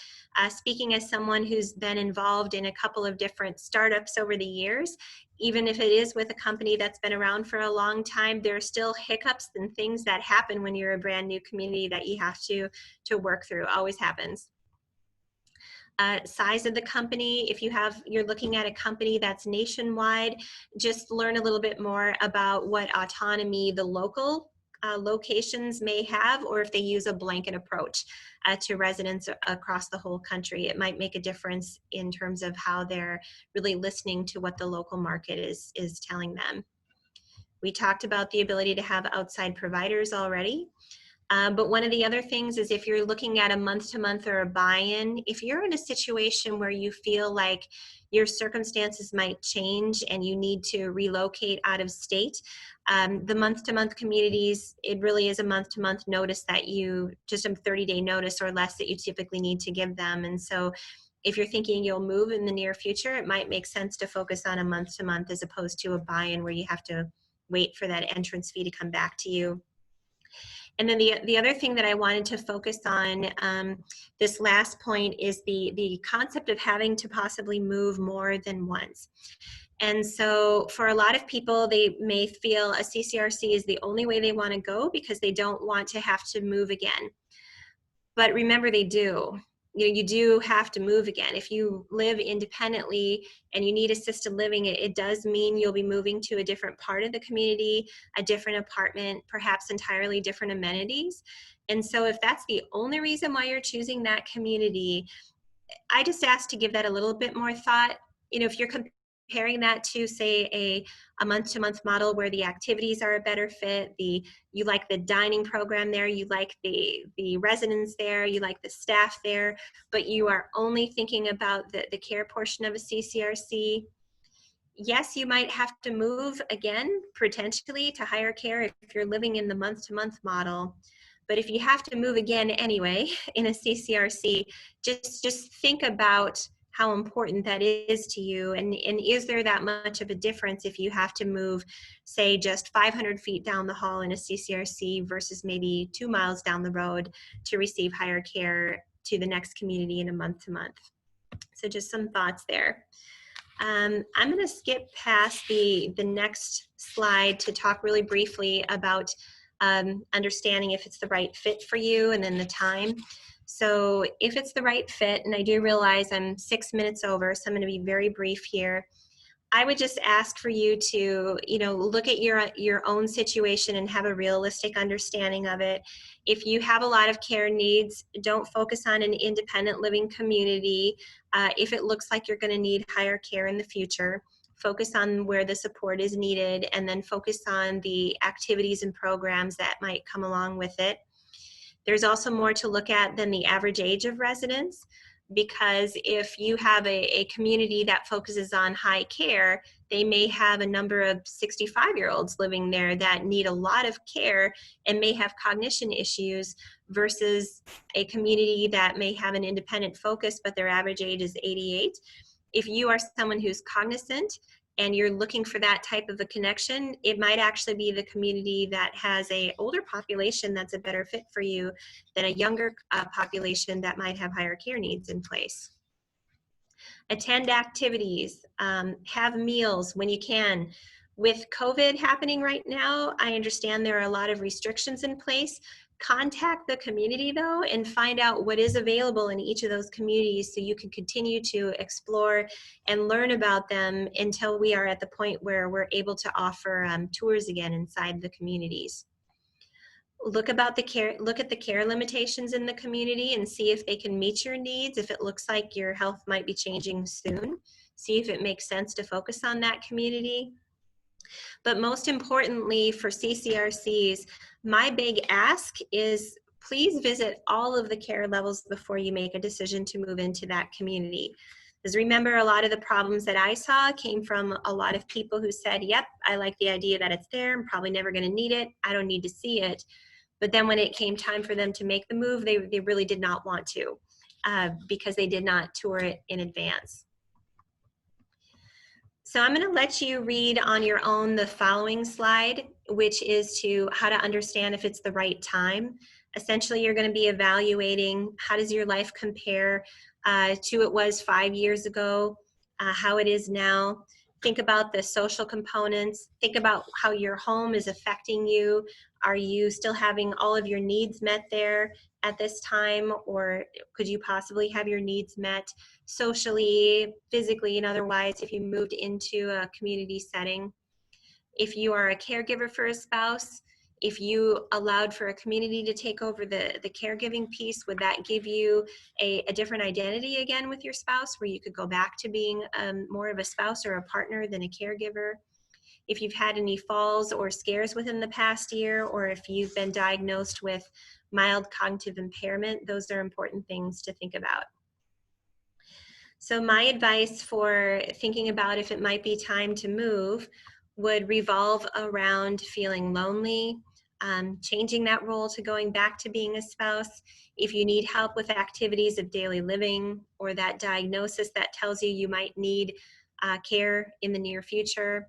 A: speaking as someone who's been involved in a couple of different startups over the years, even if it is with a company that's been around for a long time, there are still hiccups and things that happen when you're a brand new community that you have to work through. Always happens. Size of the company. If you're looking at a company that's nationwide, just learn a little bit more about what autonomy the local locations may have, or if they use a blanket approach to residents across the whole country. It might make a difference in terms of how they're really listening to what the local market is telling them. We talked about the ability to have outside providers already. But one of the other things is if you're looking at a month-to-month or a buy-in, if you're in a situation where you feel like your circumstances might change and you need to relocate out of state, the month-to-month communities, it really is a month-to-month notice that you, just a 30-day notice or less that you typically need to give them. And so if you're thinking you'll move in the near future, it might make sense to focus on a month-to-month as opposed to a buy-in where you have to wait for that entrance fee to come back to you. And then the other thing that I wanted to focus on, this last point, is the concept of having to possibly move more than once. And so for a lot of people, they may feel a CCRC is the only way they want to go because they don't want to have to move again. But remember, they do. You do have to move again. If you live independently and you need assisted living, it does mean you'll be moving to a different part of the community, a different apartment, perhaps entirely different amenities. And so if that's the only reason why you're choosing that community, I just ask to give that a little bit more thought. If you're comparing that to, say, a month-to-month model where the activities are a better fit, you like the dining program there, you like the residents there, you like the staff there, but you are only thinking about the care portion of a CCRC, yes, you might have to move again, potentially, to higher care if you're living in the month-to-month model. But if you have to move again anyway in a CCRC, just think about how important that is to you, and is there that much of a difference if you have to move, say, just 500 feet down the hall in a CCRC versus maybe 2 miles down the road to receive higher care to the next community in a month-to-month. So just some thoughts there. I'm going to skip past the next slide to talk really briefly about understanding if it's the right fit for you, and then the time. So if it's the right fit, and I do realize I'm 6 minutes over, so I'm going to be very brief here. I would just ask for you to, look at your own situation and have a realistic understanding of it. If you have a lot of care needs, don't focus on an independent living community. If it looks like you're going to need higher care in the future, focus on where the support is needed, and then focus on the activities and programs that might come along with it. There's also more to look at than the average age of residents, because if you have a community that focuses on high care, they may have a number of 65-year-olds living there that need a lot of care and may have cognition issues, versus a community that may have an independent focus but their average age is 88. If you are someone who's cognizant and you're looking for that type of a connection, it might actually be the community that has an older population that's a better fit for you than a younger population that might have higher care needs in place. Attend activities, have meals when you can. With COVID happening right now, I understand there are a lot of restrictions in place. Contact the community though and find out what is available in each of those communities so you can continue to explore and learn about them until we are at the point where we're able to offer tours again inside the communities. Look at the care limitations in the community and see if they can meet your needs. If it looks like your health might be changing soon, see if it makes sense to focus on that community. But most importantly for CCRCs, my big ask is please visit all of the care levels before you make a decision to move into that community. Because remember, a lot of the problems that I saw came from a lot of people who said, yep, I like the idea that it's there, I'm probably never going to need it, I don't need to see it. But then when it came time for them to make the move, they really did not want to because they did not tour it in advance. So I'm going to let you read on your own the following slide, which is to how to understand if it's the right time. Essentially, you're going to be evaluating how does your life compare to it was 5 years ago, how it is now. Think about the social components. Think about how your home is affecting you. Are you still having all of your needs met there at this time, or could you possibly have your needs met socially, physically, and otherwise if you moved into a community setting? If you are a caregiver for a spouse, if you allowed for a community to take over the caregiving piece, would that give you a different identity again with your spouse, where you could go back to being more of a spouse or a partner than a caregiver? If you've had any falls or scares within the past year, or if you've been diagnosed with mild cognitive impairment. Those are important things to think about. So my advice for thinking about if it might be time to move would revolve around feeling lonely, changing that role to going back to being a spouse. If you need help with activities of daily living or that diagnosis that tells you you might need care in the near future.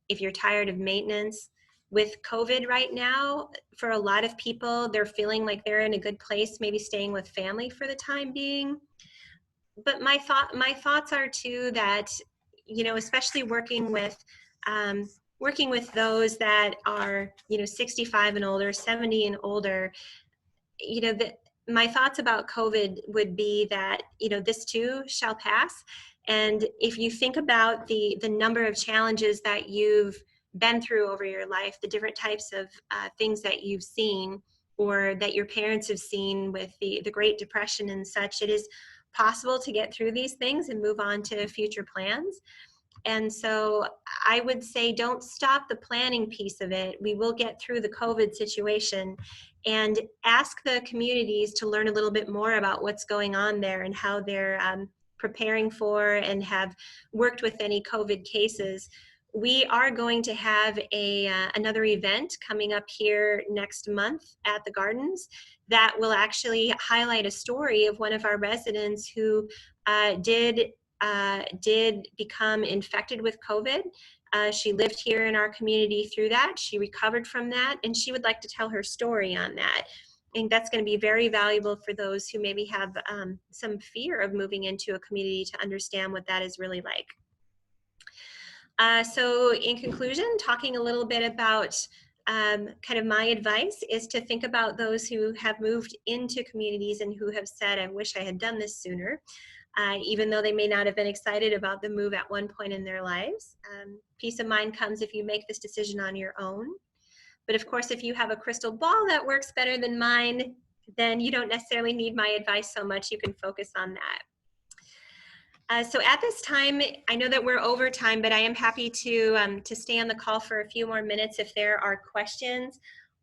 A: If you're tired of maintenance. With COVID right now, for a lot of people, they're feeling like they're in a good place, maybe staying with family for the time being. But my thoughts are too that, you know, especially working with those that are, you know, 65 and older, 70 and older, you know, my thoughts about COVID would be that, you know, this too shall pass. And if you think about the number of challenges that you've been through over your life, the different types of things that you've seen or that your parents have seen with the Great Depression and such, it is possible to get through these things and move on to future plans. And so I would say don't stop the planning piece of it. We will get through the COVID situation, and ask the communities to learn a little bit more about what's going on there and how they're preparing for and have worked with any COVID cases. We are going to have another event coming up here next month at the Gardens that will actually highlight a story of one of our residents who did become infected with COVID. She lived here in our community through that. She recovered from that, and she would like to tell her story on that. I think that's going to be very valuable for those who maybe have some fear of moving into a community to understand what that is really like. So in conclusion, talking a little bit about kind of my advice is to think about those who have moved into communities and who have said, I wish I had done this sooner. Even though they may not have been excited about the move at one point in their lives. Peace of mind comes if you make this decision on your own. But of course, if you have a crystal ball that works better than mine, then you don't necessarily need my advice so much. You can focus on that. So at this time, I know that we're over time, but I am happy to stay on the call for a few more minutes if there are questions.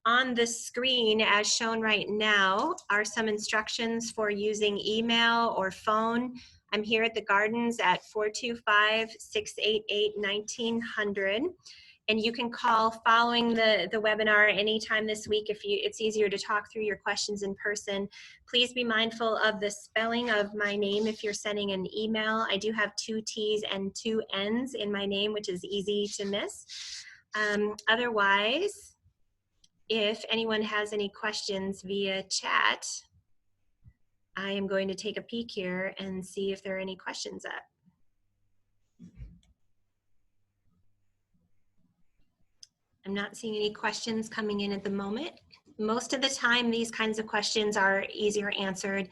A: On the screen, as shown right now, are some instructions for using email or phone. I'm here at the Gardens at 425-688-1900. And you can call following the webinar anytime this week if it's easier to talk through your questions in person. Please be mindful of the spelling of my name if you're sending an email. I do have 2 T's and 2 N's in my name, which is easy to miss. Otherwise, if anyone has any questions via chat, I am going to take a peek here and see if there are any questions up. I'm not seeing any questions coming in at the moment. Most of the time, these kinds of questions are easier answered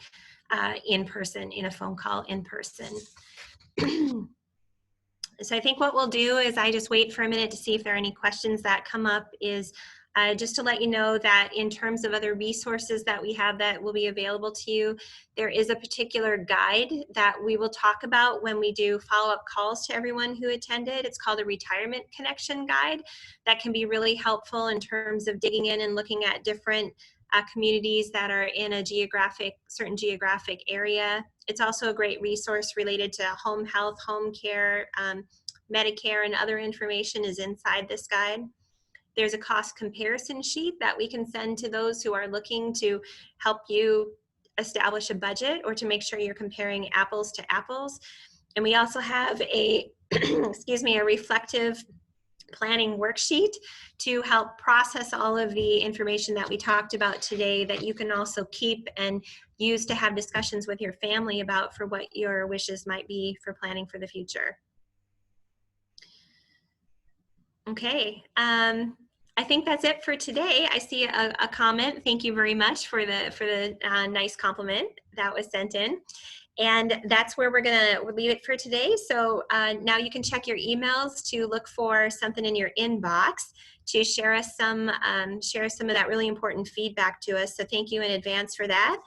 A: in person, in a phone call in person. So I think what we'll do is I just wait for a minute to see if there are any questions that come up. Is just to let you know that in terms of other resources that we have that will be available to you, there is a particular guide that we will talk about when we do follow-up calls to everyone who attended. It's called a Retirement Connection Guide that can be really helpful in terms of digging in and looking at different communities that are in a certain geographic area. It's also a great resource related to home health, home care, Medicare, and other information is inside this guide. There's a cost comparison sheet that we can send to those who are looking to help you establish a budget or to make sure you're comparing apples to apples. And we also have a, excuse me, a reflective planning worksheet to help process all of the information that we talked about today that you can also keep and use to have discussions with your family about for what your wishes might be for planning for the future. Okay, I think that's it for today. I see a comment. Thank you very much for the nice compliment that was sent in. And that's where we're gonna leave it for today. So now you can check your emails to look for something in your inbox to share us some of that really important feedback to us. So thank you in advance for that.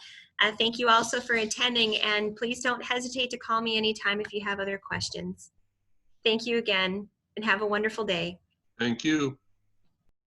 A: Thank you also for attending, and please don't hesitate to call me anytime if you have other questions. Thank you again, and have a wonderful day.
B: Thank you.